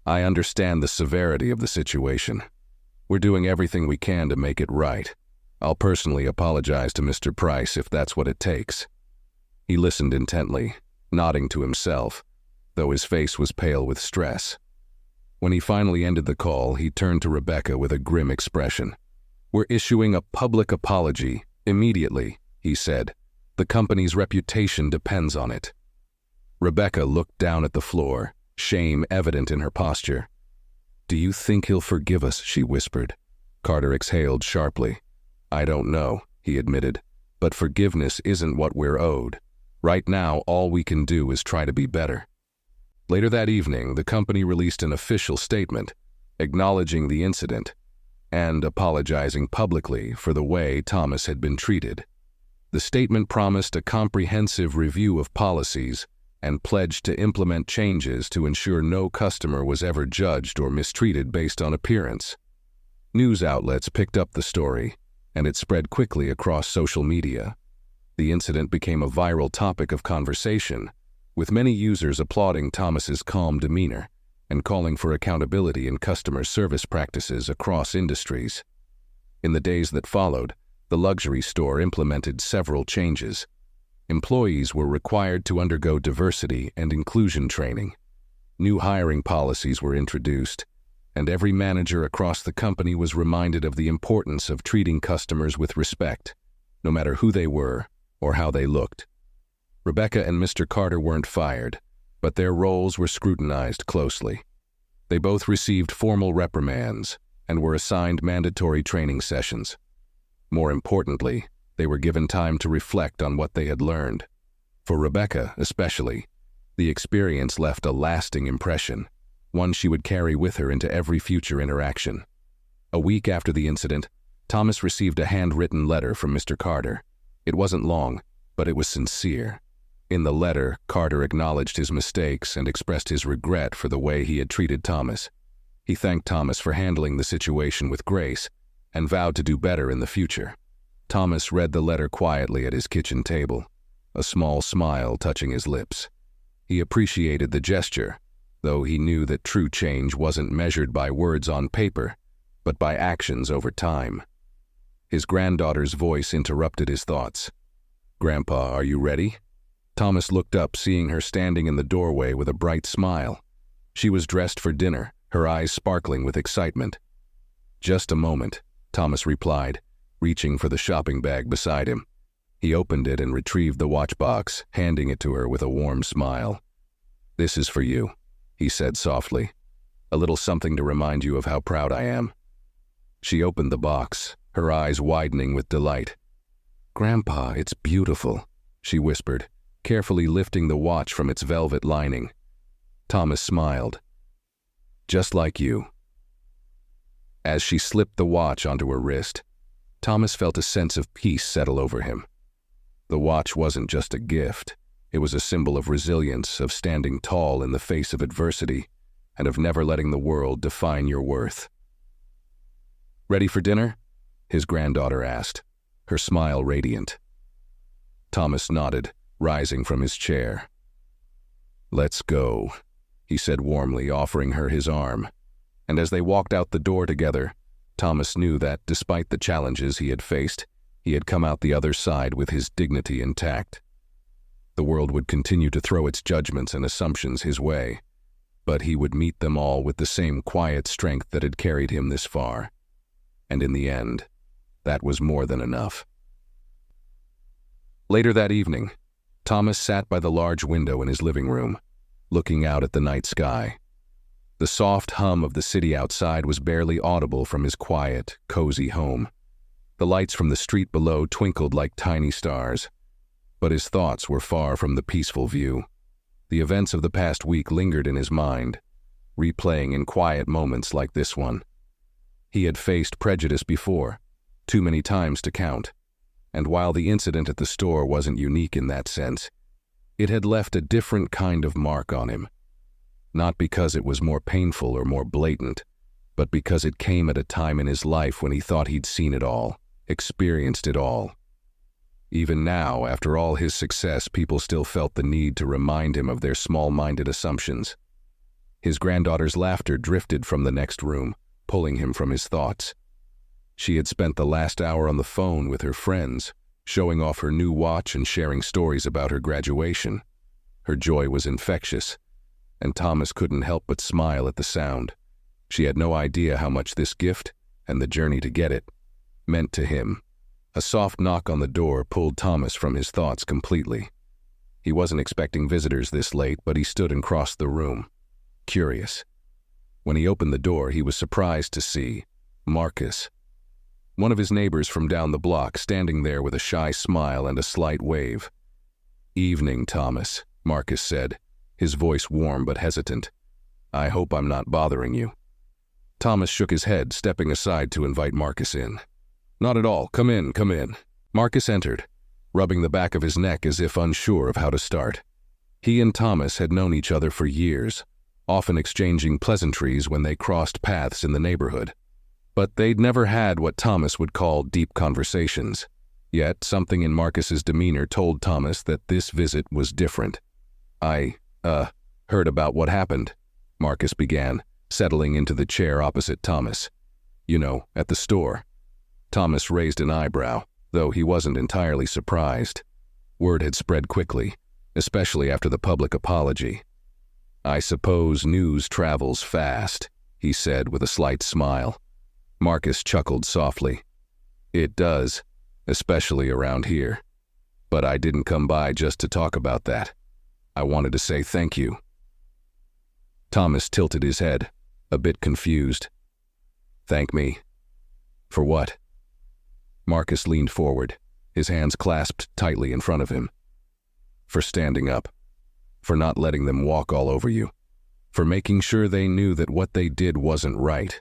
I understand the severity of the situation. We're doing everything we can to make it right. I'll personally apologize to Mr. Price if that's what it takes. He listened intently, nodding to himself, though his face was pale with stress. When he finally ended the call, he turned to Rebecca with a grim expression. We're issuing a public apology, immediately, he said. The company's reputation depends on it. Rebecca looked down at the floor, shame evident in her posture. Do you think he'll forgive us? She whispered. Carter exhaled sharply. I don't know, he admitted, but forgiveness isn't what we're owed. Right now, all we can do is try to be better. Later that evening, the company released an official statement, acknowledging the incident and apologizing publicly for the way Thomas had been treated. The statement promised a comprehensive review of policies and pledged to implement changes to ensure no customer was ever judged or mistreated based on appearance. News outlets picked up the story, and it spread quickly across social media. The incident became a viral topic of conversation, with many users applauding Thomas's calm demeanor and calling for accountability in customer service practices across industries. In the days that followed, the luxury store implemented several changes. Employees were required to undergo diversity and inclusion training. New hiring policies were introduced, and every manager across the company was reminded of the importance of treating customers with respect, no matter who they were or how they looked. Rebecca and Mr. Carter weren't fired, but their roles were scrutinized closely. They both received formal reprimands and were assigned mandatory training sessions. More importantly, they were given time to reflect on what they had learned. For Rebecca, especially, the experience left a lasting impression, one she would carry with her into every future interaction. A week after the incident, Thomas received a handwritten letter from Mr. Carter. It wasn't long, but it was sincere. In the letter, Carter acknowledged his mistakes and expressed his regret for the way he had treated Thomas. He thanked Thomas for handling the situation with grace and vowed to do better in the future. Thomas read the letter quietly at his kitchen table, a small smile touching his lips. He appreciated the gesture, though he knew that true change wasn't measured by words on paper, but by actions over time. His granddaughter's voice interrupted his thoughts. "Grandpa, are you ready?" Thomas looked up, seeing her standing in the doorway with a bright smile. She was dressed for dinner, her eyes sparkling with excitement. "Just a moment," Thomas replied, reaching for the shopping bag beside him. He opened it and retrieved the watch box, handing it to her with a warm smile. "This is for you," he said softly. "A little something to remind you of how proud I am." She opened the box, her eyes widening with delight. "Grandpa, it's beautiful," she whispered, carefully lifting the watch from its velvet lining. Thomas smiled. "Just like you." As she slipped the watch onto her wrist, Thomas felt a sense of peace settle over him. The watch wasn't just a gift. It was a symbol of resilience, of standing tall in the face of adversity, and of never letting the world define your worth. "Ready for dinner?" his granddaughter asked, her smile radiant. Thomas nodded, rising from his chair. "Let's go," he said warmly, offering her his arm. And as they walked out the door together, Thomas knew that, despite the challenges he had faced, he had come out the other side with his dignity intact. The world would continue to throw its judgments and assumptions his way, but he would meet them all with the same quiet strength that had carried him this far. And in the end, that was more than enough. Later that evening, Thomas sat by the large window in his living room, looking out at the night sky. The soft hum of the city outside was barely audible from his quiet, cozy home. The lights from the street below twinkled like tiny stars, but his thoughts were far from the peaceful view. The events of the past week lingered in his mind, replaying in quiet moments like this one. He had faced prejudice before, too many times to count, and while the incident at the store wasn't unique in that sense, it had left a different kind of mark on him. Not because it was more painful or more blatant, but because it came at a time in his life when he thought he'd seen it all, experienced it all. Even now, after all his success, people still felt the need to remind him of their small-minded assumptions. His granddaughter's laughter drifted from the next room, pulling him from his thoughts. She had spent the last hour on the phone with her friends, showing off her new watch and sharing stories about her graduation. Her joy was infectious, and Thomas couldn't help but smile at the sound. She had no idea how much this gift, and the journey to get it, meant to him. A soft knock on the door pulled Thomas from his thoughts completely. He wasn't expecting visitors this late, but he stood and crossed the room, curious. When he opened the door, he was surprised to see Marcus, one of his neighbors from down the block, standing there with a shy smile and a slight wave. "Evening, Thomas," Marcus said, his voice warm but hesitant. "I hope I'm not bothering you." Thomas shook his head, stepping aside to invite Marcus in. "Not at all. Come in, come in." Marcus entered, rubbing the back of his neck as if unsure of how to start. He and Thomas had known each other for years, often exchanging pleasantries when they crossed paths in the neighborhood. But they'd never had what Thomas would call deep conversations. Yet something in Marcus's demeanor told Thomas that this visit was different. I heard about what happened," Marcus began, settling into the chair opposite Thomas. "You know, at the store." Thomas raised an eyebrow, though he wasn't entirely surprised. Word had spread quickly, especially after the public apology. "I suppose news travels fast," he said with a slight smile. Marcus chuckled softly. "It does, especially around here. But I didn't come by just to talk about that. I wanted to say thank you." Thomas tilted his head, a bit confused. "Thank me? For what?" Marcus leaned forward, his hands clasped tightly in front of him. "For standing up. For not letting them walk all over you. For making sure they knew that what they did wasn't right."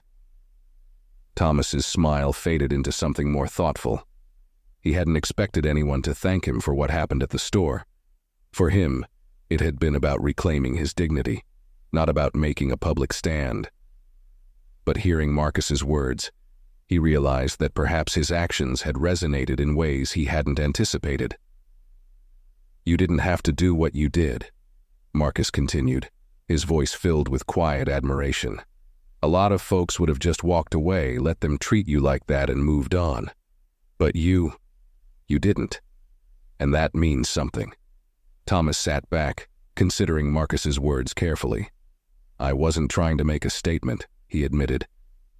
Thomas's smile faded into something more thoughtful. He hadn't expected anyone to thank him for what happened at the store. For him, it had been about reclaiming his dignity, not about making a public stand. But hearing Marcus's words, he realized that perhaps his actions had resonated in ways he hadn't anticipated. "You didn't have to do what you did," Marcus continued, his voice filled with quiet admiration. "A lot of folks would have just walked away, let them treat you like that, and moved on. But you didn't. And that means something." Thomas sat back, considering Marcus's words carefully. "I wasn't trying to make a statement," he admitted.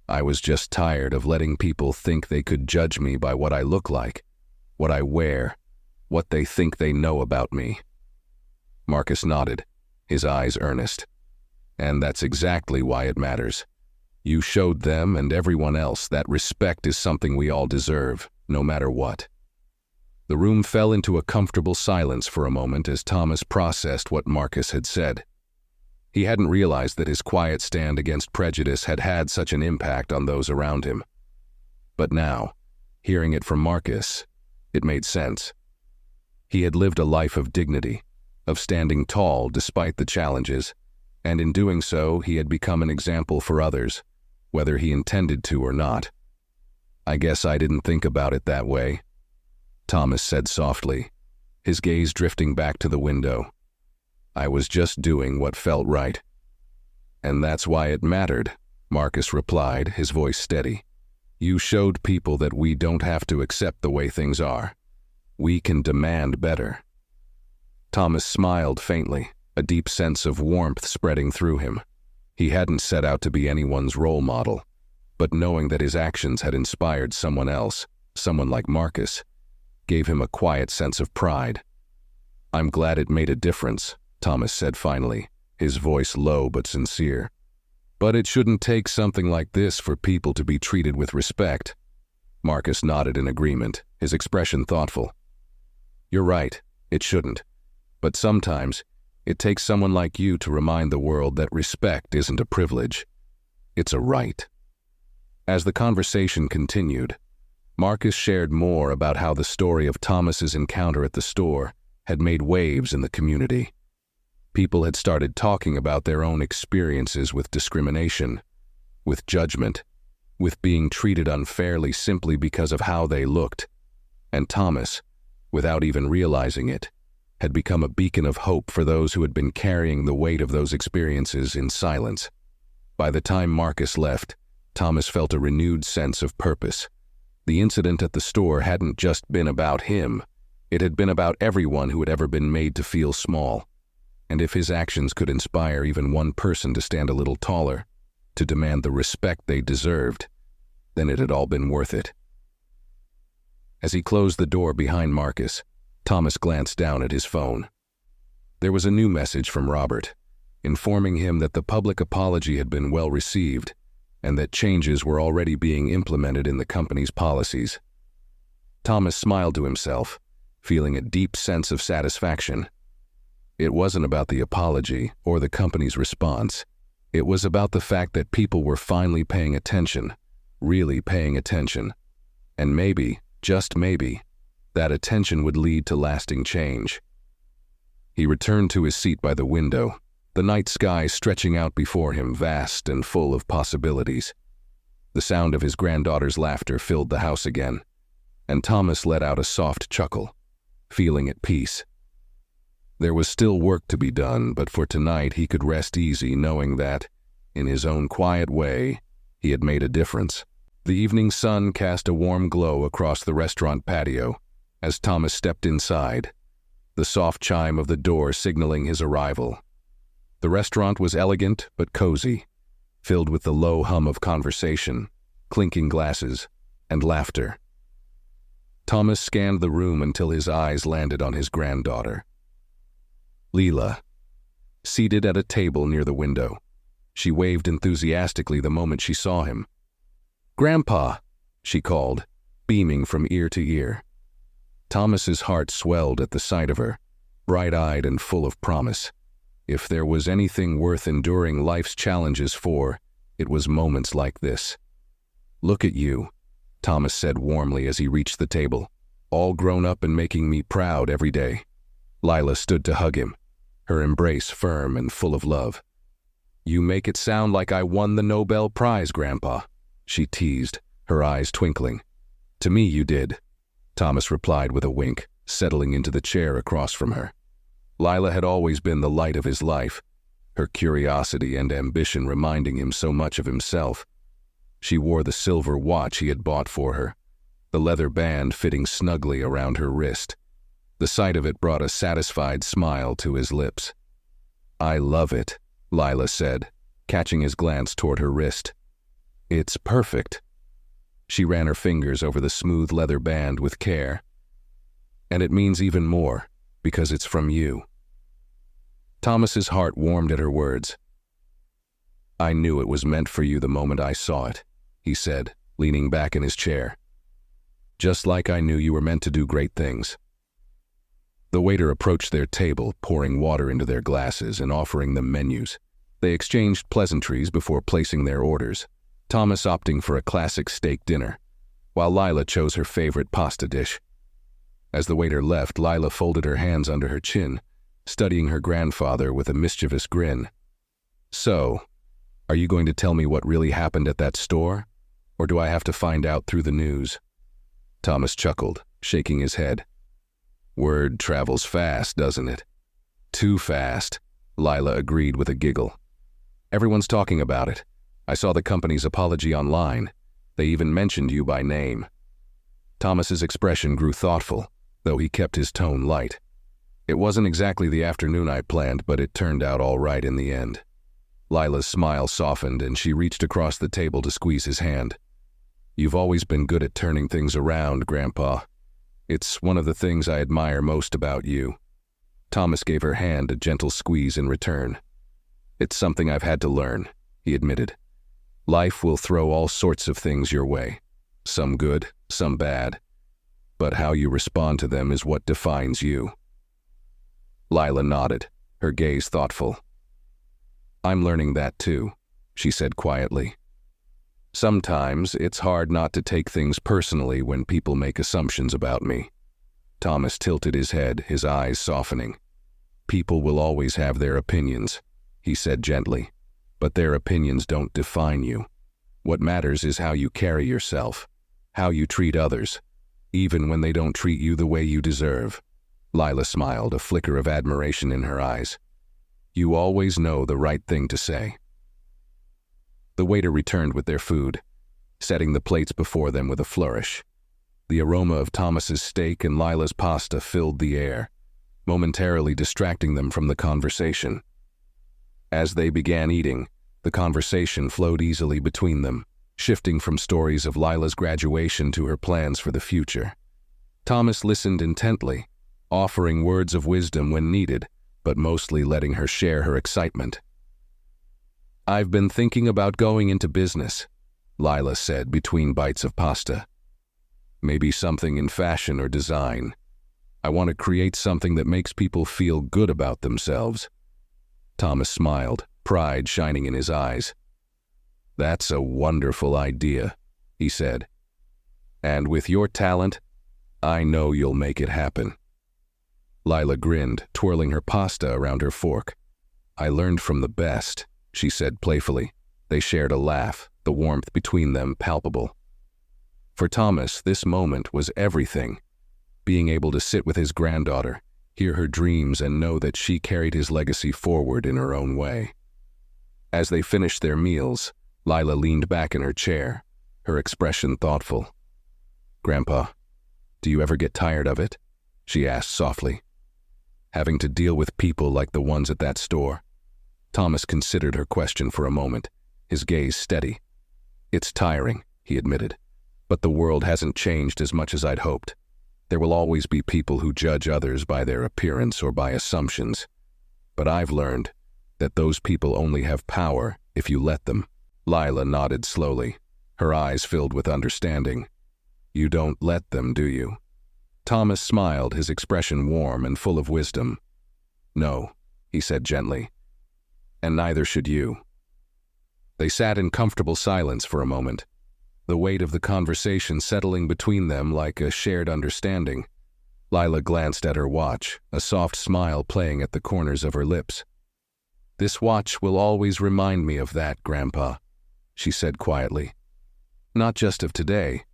"I was just tired of letting people think they could judge me by what I look like, what I wear, what they think they know about me." Marcus nodded, his eyes earnest. "And that's exactly why it matters. You showed them and everyone else that respect is something we all deserve, no matter what." The room fell into a comfortable silence for a moment as Thomas processed what Marcus had said. He hadn't realized that his quiet stand against prejudice had had such an impact on those around him. But now, hearing it from Marcus, it made sense. He had lived a life of dignity, of standing tall despite the challenges, and in doing so, he had become an example for others, whether he intended to or not. "I guess I didn't think about it that way," Thomas said softly, his gaze drifting back to the window. "I was just doing what felt right." "And that's why it mattered," Marcus replied, his voice steady. "You showed people that we don't have to accept the way things are. We can demand better." Thomas smiled faintly, a deep sense of warmth spreading through him. He hadn't set out to be anyone's role model, but knowing that his actions had inspired someone else, someone like Marcus, gave him a quiet sense of pride. "I'm glad it made a difference," Thomas said finally, his voice low but sincere. "But it shouldn't take something like this for people to be treated with respect." Marcus nodded in agreement, his expression thoughtful. "You're right, it shouldn't. But sometimes, it takes someone like you to remind the world that respect isn't a privilege. It's a right." As the conversation continued, Marcus shared more about how the story of Thomas's encounter at the store had made waves in the community. People had started talking about their own experiences with discrimination, with judgment, with being treated unfairly simply because of how they looked. And Thomas, without even realizing it, had become a beacon of hope for those who had been carrying the weight of those experiences in silence. By the time Marcus left, Thomas felt a renewed sense of purpose. The incident at the store hadn't just been about him. It had been about everyone who had ever been made to feel small. And if his actions could inspire even one person to stand a little taller, to demand the respect they deserved, then it had all been worth it. As he closed the door behind Marcus, Thomas glanced down at his phone. There was a new message from Robert, informing him that the public apology had been well received and that changes were already being implemented in the company's policies. Thomas smiled to himself, feeling a deep sense of satisfaction. It wasn't about the apology or the company's response. It was about the fact that people were finally paying attention, really paying attention. And maybe, just maybe, that attention would lead to lasting change. He returned to his seat by the window, the night sky stretching out before him vast and full of possibilities. The sound of his granddaughter's laughter filled the house again, and Thomas let out a soft chuckle, feeling at peace. There was still work to be done, but for tonight he could rest easy knowing that, in his own quiet way, he had made a difference. The evening sun cast a warm glow across the restaurant patio as Thomas stepped inside, the soft chime of the door signaling his arrival. The restaurant was elegant but cozy, filled with the low hum of conversation, clinking glasses, and laughter. Thomas scanned the room until his eyes landed on his granddaughter, Leela, seated at a table near the window. She waved enthusiastically the moment she saw him. "Grandpa," she called, beaming from ear to ear. Thomas's heart swelled at the sight of her, bright-eyed and full of promise. If there was anything worth enduring life's challenges for, it was moments like this. "Look at you," Thomas said warmly as he reached the table, "all grown up and making me proud every day." Lila stood to hug him, her embrace firm and full of love. "You make it sound like I won the Nobel Prize, Grandpa," she teased, her eyes twinkling. "To me you did," Thomas replied with a wink, settling into the chair across from her. Lila had always been the light of his life, her curiosity and ambition reminding him so much of himself. She wore the silver watch he had bought for her, the leather band fitting snugly around her wrist. The sight of it brought a satisfied smile to his lips. "I love it," Lila said, catching his glance toward her wrist. "It's perfect." She ran her fingers over the smooth leather band with care. "And it means even more, because it's from you." Thomas's heart warmed at her words. "I knew it was meant for you the moment I saw it," he said, leaning back in his chair. "Just like I knew you were meant to do great things." The waiter approached their table, pouring water into their glasses and offering them menus. They exchanged pleasantries before placing their orders, Thomas opting for a classic steak dinner, while Lila chose her favorite pasta dish. As the waiter left, Lila folded her hands under her chin, studying her grandfather with a mischievous grin. "So, are you going to tell me what really happened at that store? Or do I have to find out through the news? Thomas chuckled, shaking his head. Word travels fast, doesn't it? Too fast, Lila agreed with a giggle. Everyone's talking about it. I saw the company's apology online. They even mentioned you by name. Thomas's expression grew thoughtful, though he kept his tone light. It wasn't exactly the afternoon I planned, but it turned out all right in the end. Lila's smile softened, and she reached across the table to squeeze his hand. You've always been good at turning things around, Grandpa. It's one of the things I admire most about you. Thomas gave her hand a gentle squeeze in return. It's something I've had to learn, he admitted. Life will throw all sorts of things your way, some good, some bad. But how you respond to them is what defines you. Lila nodded, her gaze thoughtful. I'm learning that too, she said quietly. Sometimes it's hard not to take things personally when people make assumptions about me. Thomas tilted his head, his eyes softening. People will always have their opinions, he said gently, but their opinions don't define you. What matters is how you carry yourself, how you treat others, even when they don't treat you the way you deserve. Lila smiled, a flicker of admiration in her eyes. You always know the right thing to say. The waiter returned with their food, setting the plates before them with a flourish. The aroma of Thomas's steak and Lila's pasta filled the air, momentarily distracting them from the conversation. As they began eating, the conversation flowed easily between them, shifting from stories of Lila's graduation to her plans for the future. Thomas listened intently, offering words of wisdom when needed, but mostly letting her share her excitement. I've been thinking about going into business, Lila said between bites of pasta. Maybe something in fashion or design. I want to create something that makes people feel good about themselves. Thomas smiled, pride shining in his eyes. That's a wonderful idea, he said. And with your talent, I know you'll make it happen. Lila grinned, twirling her pasta around her fork. I learned from the best, she said playfully. They shared a laugh, the warmth between them palpable. For Thomas, this moment was everything. Being able to sit with his granddaughter, hear her dreams, and know that she carried his legacy forward in her own way. As they finished their meals, Lila leaned back in her chair, her expression thoughtful. Grandpa, do you ever get tired of it? She asked softly. Having to deal with people like the ones at that store? Thomas considered her question for a moment, his gaze steady. It's tiring, he admitted, but the world hasn't changed as much as I'd hoped. There will always be people who judge others by their appearance or by assumptions. But I've learned that those people only have power if you let them. Lila nodded slowly, her eyes filled with understanding. You don't let them, do you? Thomas smiled, his expression warm and full of wisdom. No, he said gently, and neither should you. They sat in comfortable silence for a moment, the weight of the conversation settling between them like a shared understanding. Lila glanced at her watch, a soft smile playing at the corners of her lips. This watch will always remind me of that, Grandpa, she said quietly. Not just of today,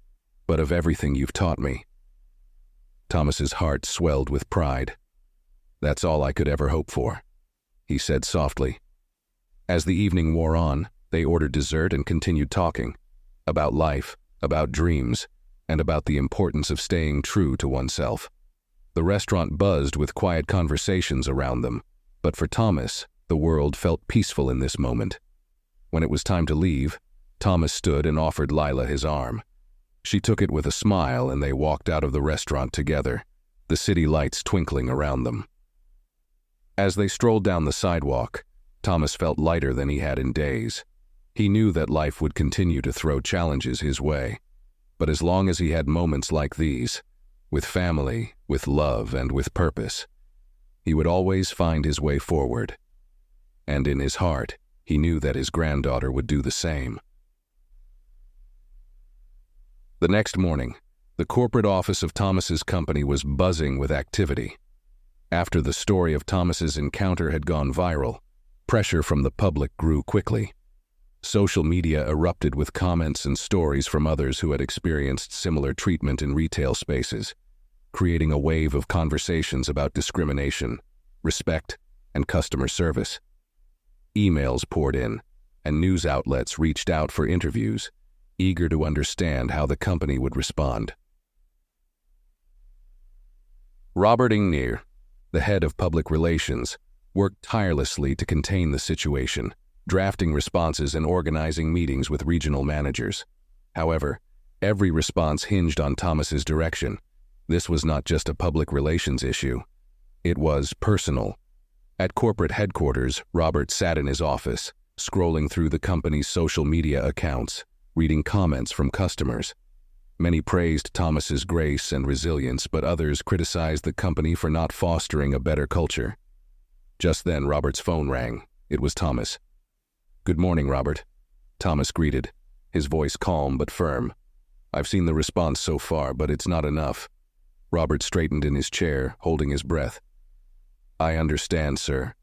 but of everything you've taught me. Thomas's heart swelled with pride. That's all I could ever hope for, he said softly. As the evening wore on, they ordered dessert and continued talking, about life, about dreams, and about the importance of staying true to oneself. The restaurant buzzed with quiet conversations around them, but for Thomas, the world felt peaceful in this moment. When it was time to leave, Thomas stood and offered Lila his arm. She took it with a smile, and they walked out of the restaurant together, the city lights twinkling around them. As they strolled down the sidewalk, Thomas felt lighter than he had in days. He knew that life would continue to throw challenges his way, but as long as he had moments like these, with family, with love, and with purpose, he would always find his way forward. And in his heart, he knew that his granddaughter would do the same. The next morning, the corporate office of Thomas's company was buzzing with activity. After the story of Thomas's encounter had gone viral, pressure from the public grew quickly. Social media erupted with comments and stories from others who had experienced similar treatment in retail spaces, creating a wave of conversations about discrimination, respect, and customer service. Emails poured in, and news outlets reached out for interviews, eager to understand how the company would respond. Robert Ingnier, the head of public relations, worked tirelessly to contain the situation, drafting responses and organizing meetings with regional managers. However, every response hinged on Thomas's direction. This was not just a public relations issue. It was personal. At corporate headquarters, Robert sat in his office, scrolling through the company's social media accounts, reading comments from customers. Many praised Thomas's grace and resilience, but others criticized the company for not fostering a better culture. Just then, Robert's phone rang. It was Thomas. "Good morning, Robert," Thomas greeted, his voice calm but firm. "I've seen the response so far, but it's not enough." Robert straightened in his chair, holding his breath. "I understand, sir.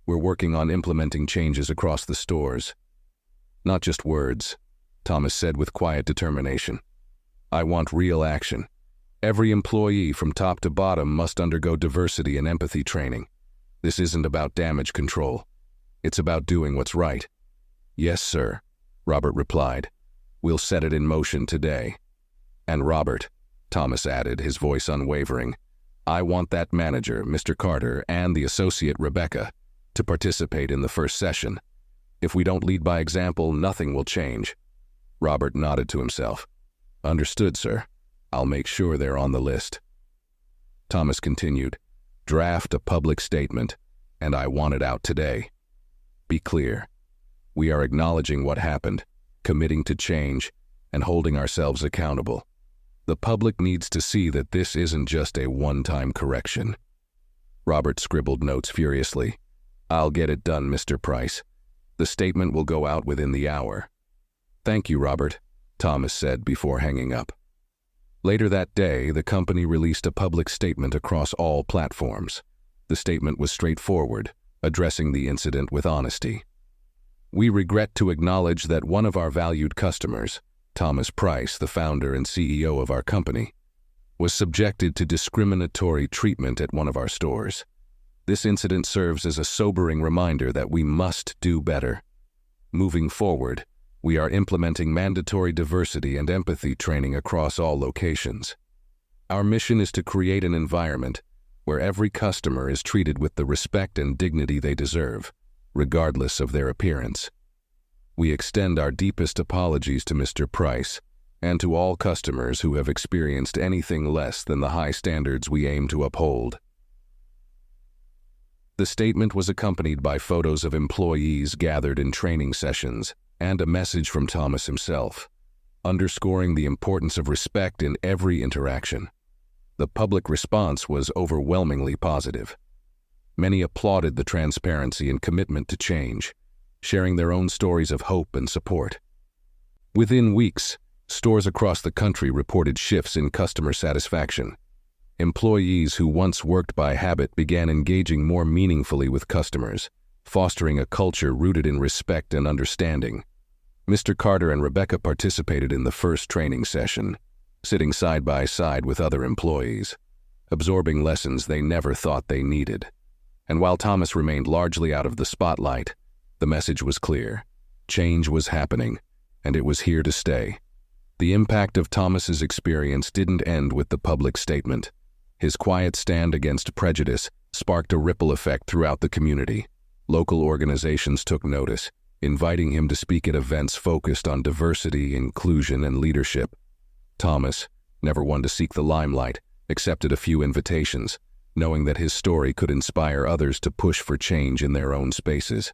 We're working on implementing changes across the stores." "Not just words," Thomas said with quiet determination. "I want real action. Every employee from top to bottom must undergo diversity and empathy training. This isn't about damage control. It's about doing what's right." "Yes, sir," Robert replied. "We'll set it in motion today." "And Robert," Thomas added, his voice unwavering, "I want that manager, Mr. Carter, and the associate, Rebecca, to participate in the first session. If we don't lead by example, nothing will change." Robert nodded to himself. "Understood, sir. I'll make sure they're on the list." Thomas continued, "Draft a public statement, and I want it out today. Be clear. We are acknowledging what happened, committing to change, and holding ourselves accountable. The public needs to see that this isn't just a one-time correction." Robert scribbled notes furiously. "I'll get it done, Mr. Price. The statement will go out within the hour." "Thank you, Robert," Thomas said before hanging up. Later that day, the company released a public statement across all platforms. The statement was straightforward, addressing the incident with honesty. "We regret to acknowledge that one of our valued customers, Thomas Price, the founder and CEO of our company, was subjected to discriminatory treatment at one of our stores. This incident serves as a sobering reminder that we must do better. Moving forward, we are implementing mandatory diversity and empathy training across all locations. Our mission is to create an environment where every customer is treated with the respect and dignity they deserve, regardless of their appearance. We extend our deepest apologies to Mr. Price and to all customers who have experienced anything less than the high standards we aim to uphold." The statement was accompanied by photos of employees gathered in training sessions and a message from Thomas himself, underscoring the importance of respect in every interaction. The public response was overwhelmingly positive. Many applauded the transparency and commitment to change, sharing their own stories of hope and support. Within weeks, stores across the country reported shifts in customer satisfaction. Employees who once worked by habit began engaging more meaningfully with customers, fostering a culture rooted in respect and understanding. Mr. Carter and Rebecca participated in the first training session, sitting side by side with other employees, absorbing lessons they never thought they needed. And while Thomas remained largely out of the spotlight, the message was clear. Change was happening, and it was here to stay. The impact of Thomas's experience didn't end with the public statement. His quiet stand against prejudice sparked a ripple effect throughout the community. Local organizations took notice, inviting him to speak at events focused on diversity, inclusion, and leadership. Thomas, never one to seek the limelight, accepted a few invitations, knowing that his story could inspire others to push for change in their own spaces.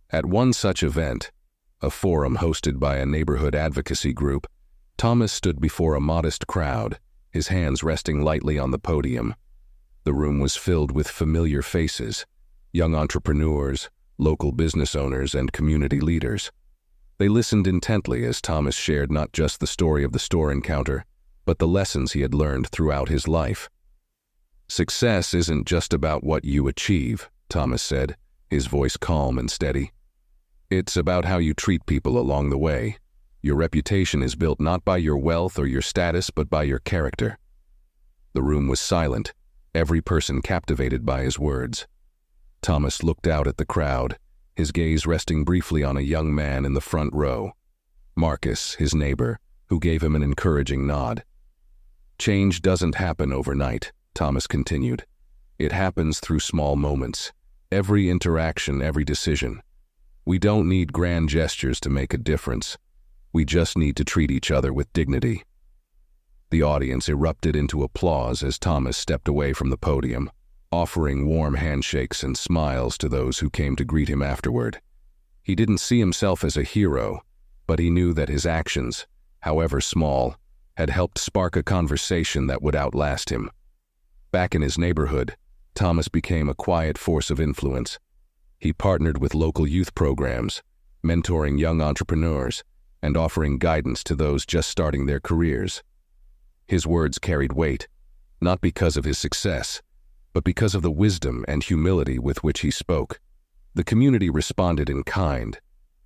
At one such event, a forum hosted by a neighborhood advocacy group, Thomas stood before a modest crowd, his hands resting lightly on the podium. The room was filled with familiar faces, young entrepreneurs, local business owners, and community leaders. They listened intently as Thomas shared not just the story of the store encounter, but the lessons he had learned throughout his life. "Success isn't just about what you achieve," Thomas said, his voice calm and steady. It's about how you treat people along the way. Your reputation is built not by your wealth or your status, but by your character." The room was silent, every person captivated by his words. Thomas looked out at the crowd, his gaze resting briefly on a young man in the front row. Marcus, his neighbor, who gave him an encouraging nod. "Change doesn't happen overnight," Thomas continued. "It happens through small moments. Every interaction, every decision. We don't need grand gestures to make a difference. We just need to treat each other with dignity." The audience erupted into applause as Thomas stepped away from the podium, offering warm handshakes and smiles to those who came to greet him afterward. He didn't see himself as a hero, but he knew that his actions, however small, had helped spark a conversation that would outlast him. Back in his neighborhood, Thomas became a quiet force of influence. He partnered with local youth programs, mentoring young entrepreneurs, and offering guidance to those just starting their careers. His words carried weight, not because of his success, but because of the wisdom and humility with which he spoke. The community responded in kind.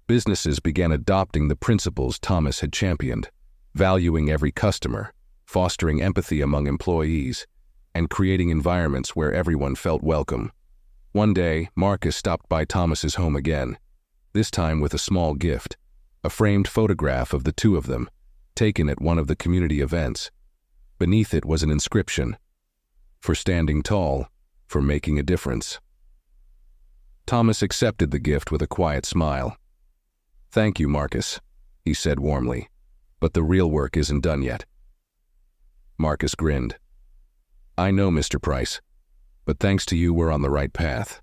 Businesses began adopting the principles Thomas had championed, valuing every customer, fostering empathy among employees, and creating environments where everyone felt welcome. One day, Marcus stopped by Thomas's home again, this time with a small gift, a framed photograph of the two of them, taken at one of the community events. Beneath it was an inscription: "For standing tall, for making a difference." Thomas accepted the gift with a quiet smile. "Thank you, Marcus," he said warmly, "but the real work isn't done yet." Marcus grinned. "I know, Mr. Price, but thanks to you, we're on the right path."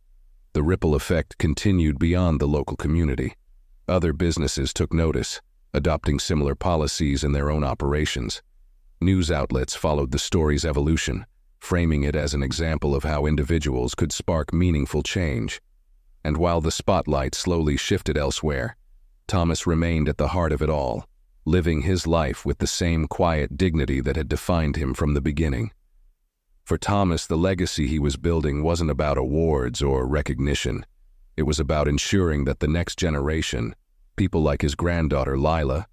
The ripple effect continued beyond the local community. Other businesses took notice, adopting similar policies in their own operations. News outlets followed the story's evolution, framing it as an example of how individuals could spark meaningful change. And while the spotlight slowly shifted elsewhere, Thomas remained at the heart of it all, living his life with the same quiet dignity that had defined him from the beginning. For Thomas, the legacy he was building wasn't about awards or recognition. It was about ensuring that the next generation, people like his granddaughter Lila,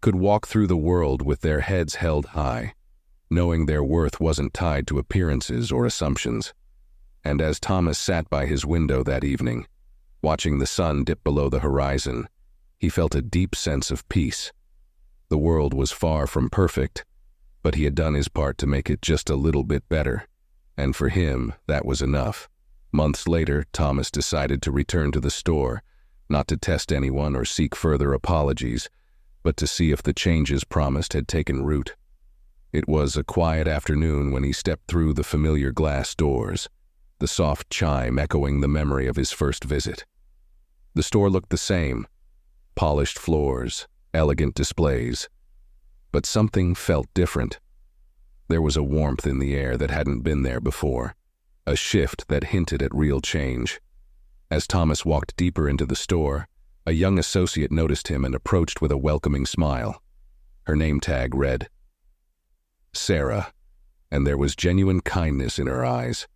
could walk through the world with their heads held high, knowing their worth wasn't tied to appearances or assumptions. And as Thomas sat by his window that evening, watching the sun dip below the horizon, he felt a deep sense of peace. The world was far from perfect, but he had done his part to make it just a little bit better, and for him, that was enough. Months later, Thomas decided to return to the store, not to test anyone or seek further apologies, but to see if the changes promised had taken root. It was a quiet afternoon when he stepped through the familiar glass doors, the soft chime echoing the memory of his first visit. The store looked the same: polished floors, elegant displays. But something felt different. There was a warmth in the air that hadn't been there before, a shift that hinted at real change. As Thomas walked deeper into the store, a young associate noticed him and approached with a welcoming smile. Her name tag read Sarah, and there was genuine kindness in her eyes.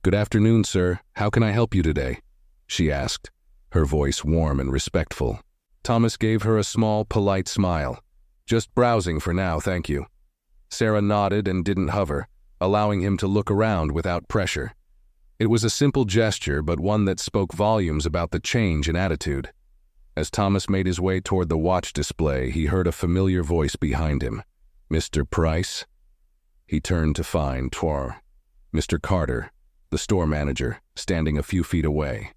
"Good afternoon, sir. How can I help you today?" she asked, her voice warm and respectful. Thomas gave her a small, polite smile. "Just browsing for now, thank you." Sarah nodded and didn't hover, allowing him to look around without pressure. It was a simple gesture, but one that spoke volumes about the change in attitude. As Thomas made his way toward the watch display, he heard a familiar voice behind him. "Mr. Price?" He turned to find Mr. Carter, the store manager, standing a few feet away.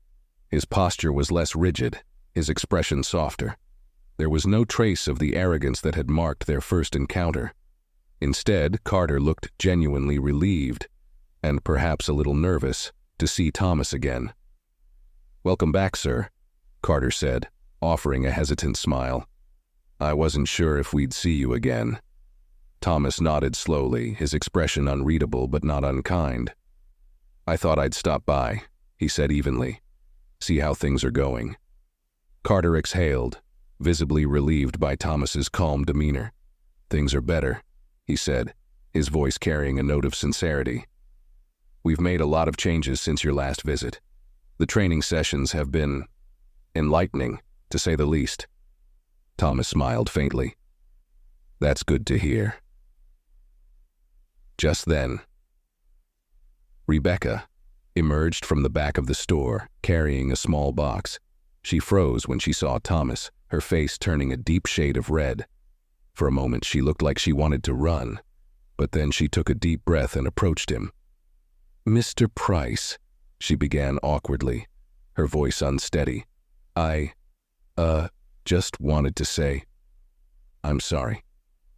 His posture was less rigid, his expression softer. There was no trace of the arrogance that had marked their first encounter. Instead, Carter looked genuinely relieved, and perhaps a little nervous, to see Thomas again. "Welcome back, sir," Carter said, offering a hesitant smile. "I wasn't sure if we'd see you again." Thomas nodded slowly, his expression unreadable but not unkind. "I thought I'd stop by," he said evenly. "See how things are going." Carter exhaled, visibly relieved by Thomas's calm demeanor. "Things are better," he said, his voice carrying a note of sincerity. "We've made a lot of changes since your last visit. The training sessions have been enlightening," to say the least. Thomas smiled faintly. That's good to hear. Just then, Rebecca emerged from the back of the store, carrying a small box. She froze when she saw Thomas, her face turning a deep shade of red. For a moment, she looked like she wanted to run, but then she took a deep breath and approached him. "Mr. Price," she began awkwardly, her voice unsteady. I just wanted to say, I'm sorry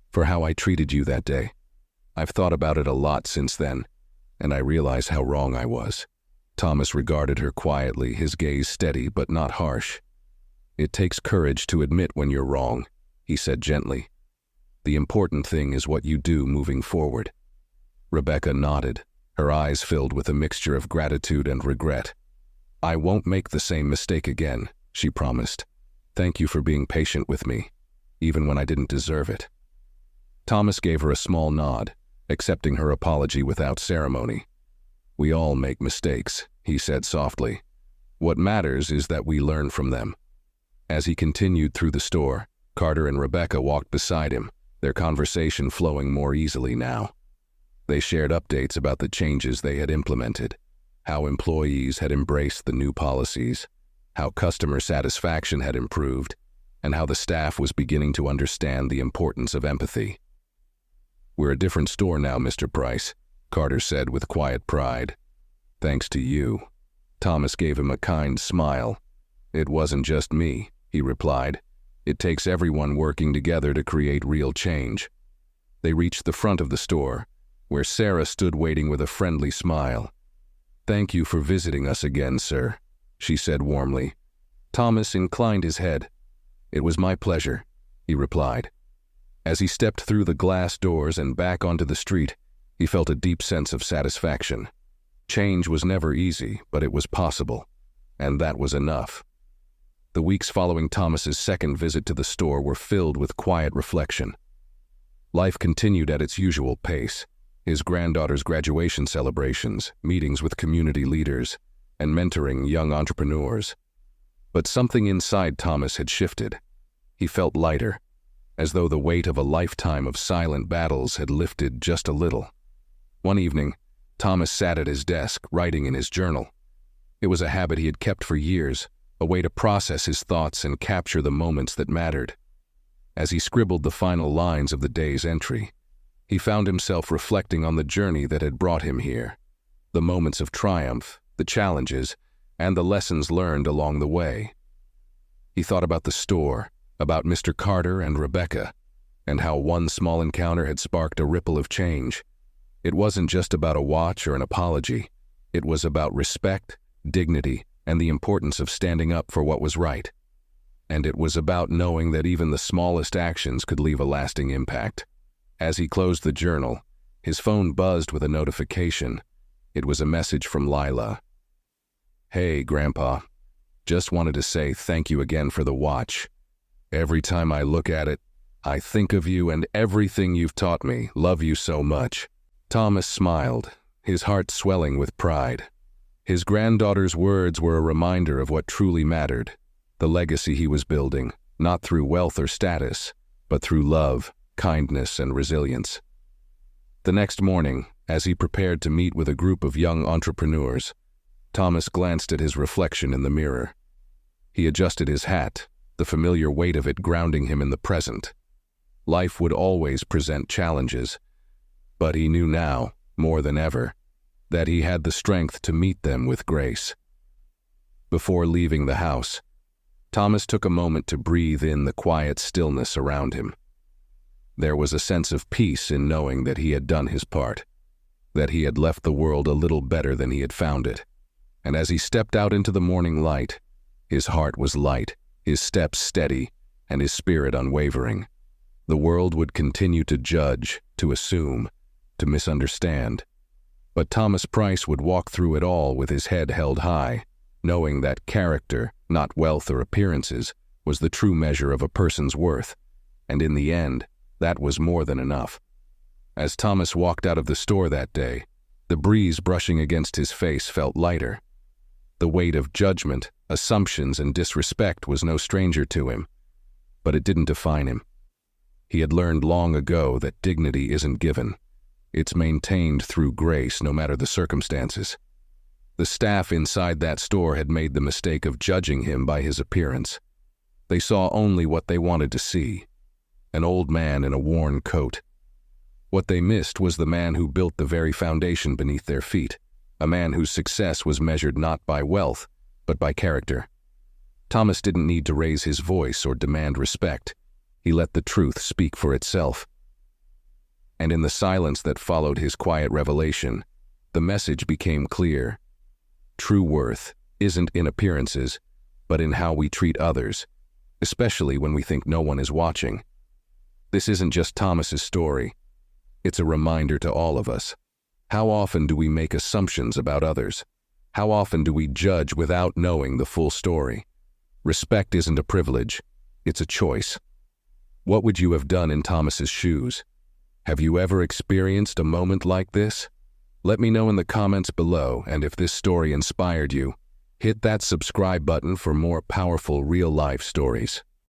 for how I treated you that day. I've thought about it a lot since then, and I realize how wrong I was." Thomas regarded her quietly, his gaze steady but not harsh. "It takes courage to admit when you're wrong," he said gently. "The important thing is what you do moving forward." Rebecca nodded, her eyes filled with a mixture of gratitude and regret. "I won't make the same mistake again," she promised. "Thank you for being patient with me, even when I didn't deserve it." Thomas gave her a small nod, accepting her apology without ceremony. "We all make mistakes," he said softly. "What matters is that we learn from them." As he continued through the store, Carter and Rebecca walked beside him, their conversation flowing more easily now. They shared updates about the changes they had implemented, how employees had embraced the new policies, how customer satisfaction had improved, and how the staff was beginning to understand the importance of empathy. "We're a different store now, Mr. Price," Carter said with quiet pride. "Thanks to you." Thomas gave him a kind smile. "It wasn't just me," he replied. "It takes everyone working together to create real change." They reached the front of the store, where Sarah stood waiting with a friendly smile. "Thank you for visiting us again, sir," she said warmly. Thomas inclined his head. "It was my pleasure," he replied. As he stepped through the glass doors and back onto the street, he felt a deep sense of satisfaction. Change was never easy, but it was possible, and that was enough. The weeks following Thomas's second visit to the store were filled with quiet reflection. Life continued at its usual pace, his granddaughter's graduation celebrations, meetings with community leaders, and mentoring young entrepreneurs. But something inside Thomas had shifted. He felt lighter, as though the weight of a lifetime of silent battles had lifted just a little. One evening, Thomas sat at his desk, writing in his journal. It was a habit he had kept for years, a way to process his thoughts and capture the moments that mattered. As he scribbled the final lines of the day's entry, he found himself reflecting on the journey that had brought him here, the moments of triumph, the challenges, and the lessons learned along the way. He thought about the store, about Mr. Carter and Rebecca, and how one small encounter had sparked a ripple of change. It wasn't just about a watch or an apology. It was about respect, dignity, and the importance of standing up for what was right. And it was about knowing that even the smallest actions could leave a lasting impact. As he closed the journal, his phone buzzed with a notification. It was a message from Lila. "Hey, Grandpa. Just wanted to say thank you again for the watch. Every time I look at it, I think of you and everything you've taught me. Love you so much." Thomas smiled, his heart swelling with pride. His granddaughter's words were a reminder of what truly mattered, the legacy he was building, not through wealth or status, but through love, kindness, and resilience. The next morning, as he prepared to meet with a group of young entrepreneurs, Thomas glanced at his reflection in the mirror. He adjusted his hat, the familiar weight of it grounding him in the present. Life would always present challenges, but he knew now, more than ever, that he had the strength to meet them with grace. Before leaving the house, Thomas took a moment to breathe in the quiet stillness around him. There was a sense of peace in knowing that he had done his part, that he had left the world a little better than he had found it. And as he stepped out into the morning light, his heart was light, his steps steady, and his spirit unwavering. The world would continue to judge, to assume, to misunderstand. But Thomas Price would walk through it all with his head held high, knowing that character, not wealth or appearances, was the true measure of a person's worth. And in the end, that was more than enough. As Thomas walked out of the store that day, the breeze brushing against his face felt lighter. The weight of judgment, Assumptions and disrespect was no stranger to him, but it didn't define him. He had learned long ago that dignity isn't given. It's maintained through grace, no matter the circumstances. The staff inside that store had made the mistake of judging him by his appearance. They saw only what they wanted to see, an old man in a worn coat. What they missed was the man who built the very foundation beneath their feet, a man whose success was measured not by wealth, but by character. Thomas didn't need to raise his voice or demand respect. He let the truth speak for itself. And in the silence that followed his quiet revelation, the message became clear. True worth isn't in appearances, but in how we treat others, especially when we think no one is watching. This isn't just Thomas's story. It's a reminder to all of us. How often do we make assumptions about others? How often do we judge without knowing the full story? Respect isn't a privilege, it's a choice. What would you have done in Thomas's shoes? Have you ever experienced a moment like this? Let me know in the comments below, and if this story inspired you, hit that subscribe button for more powerful real-life stories.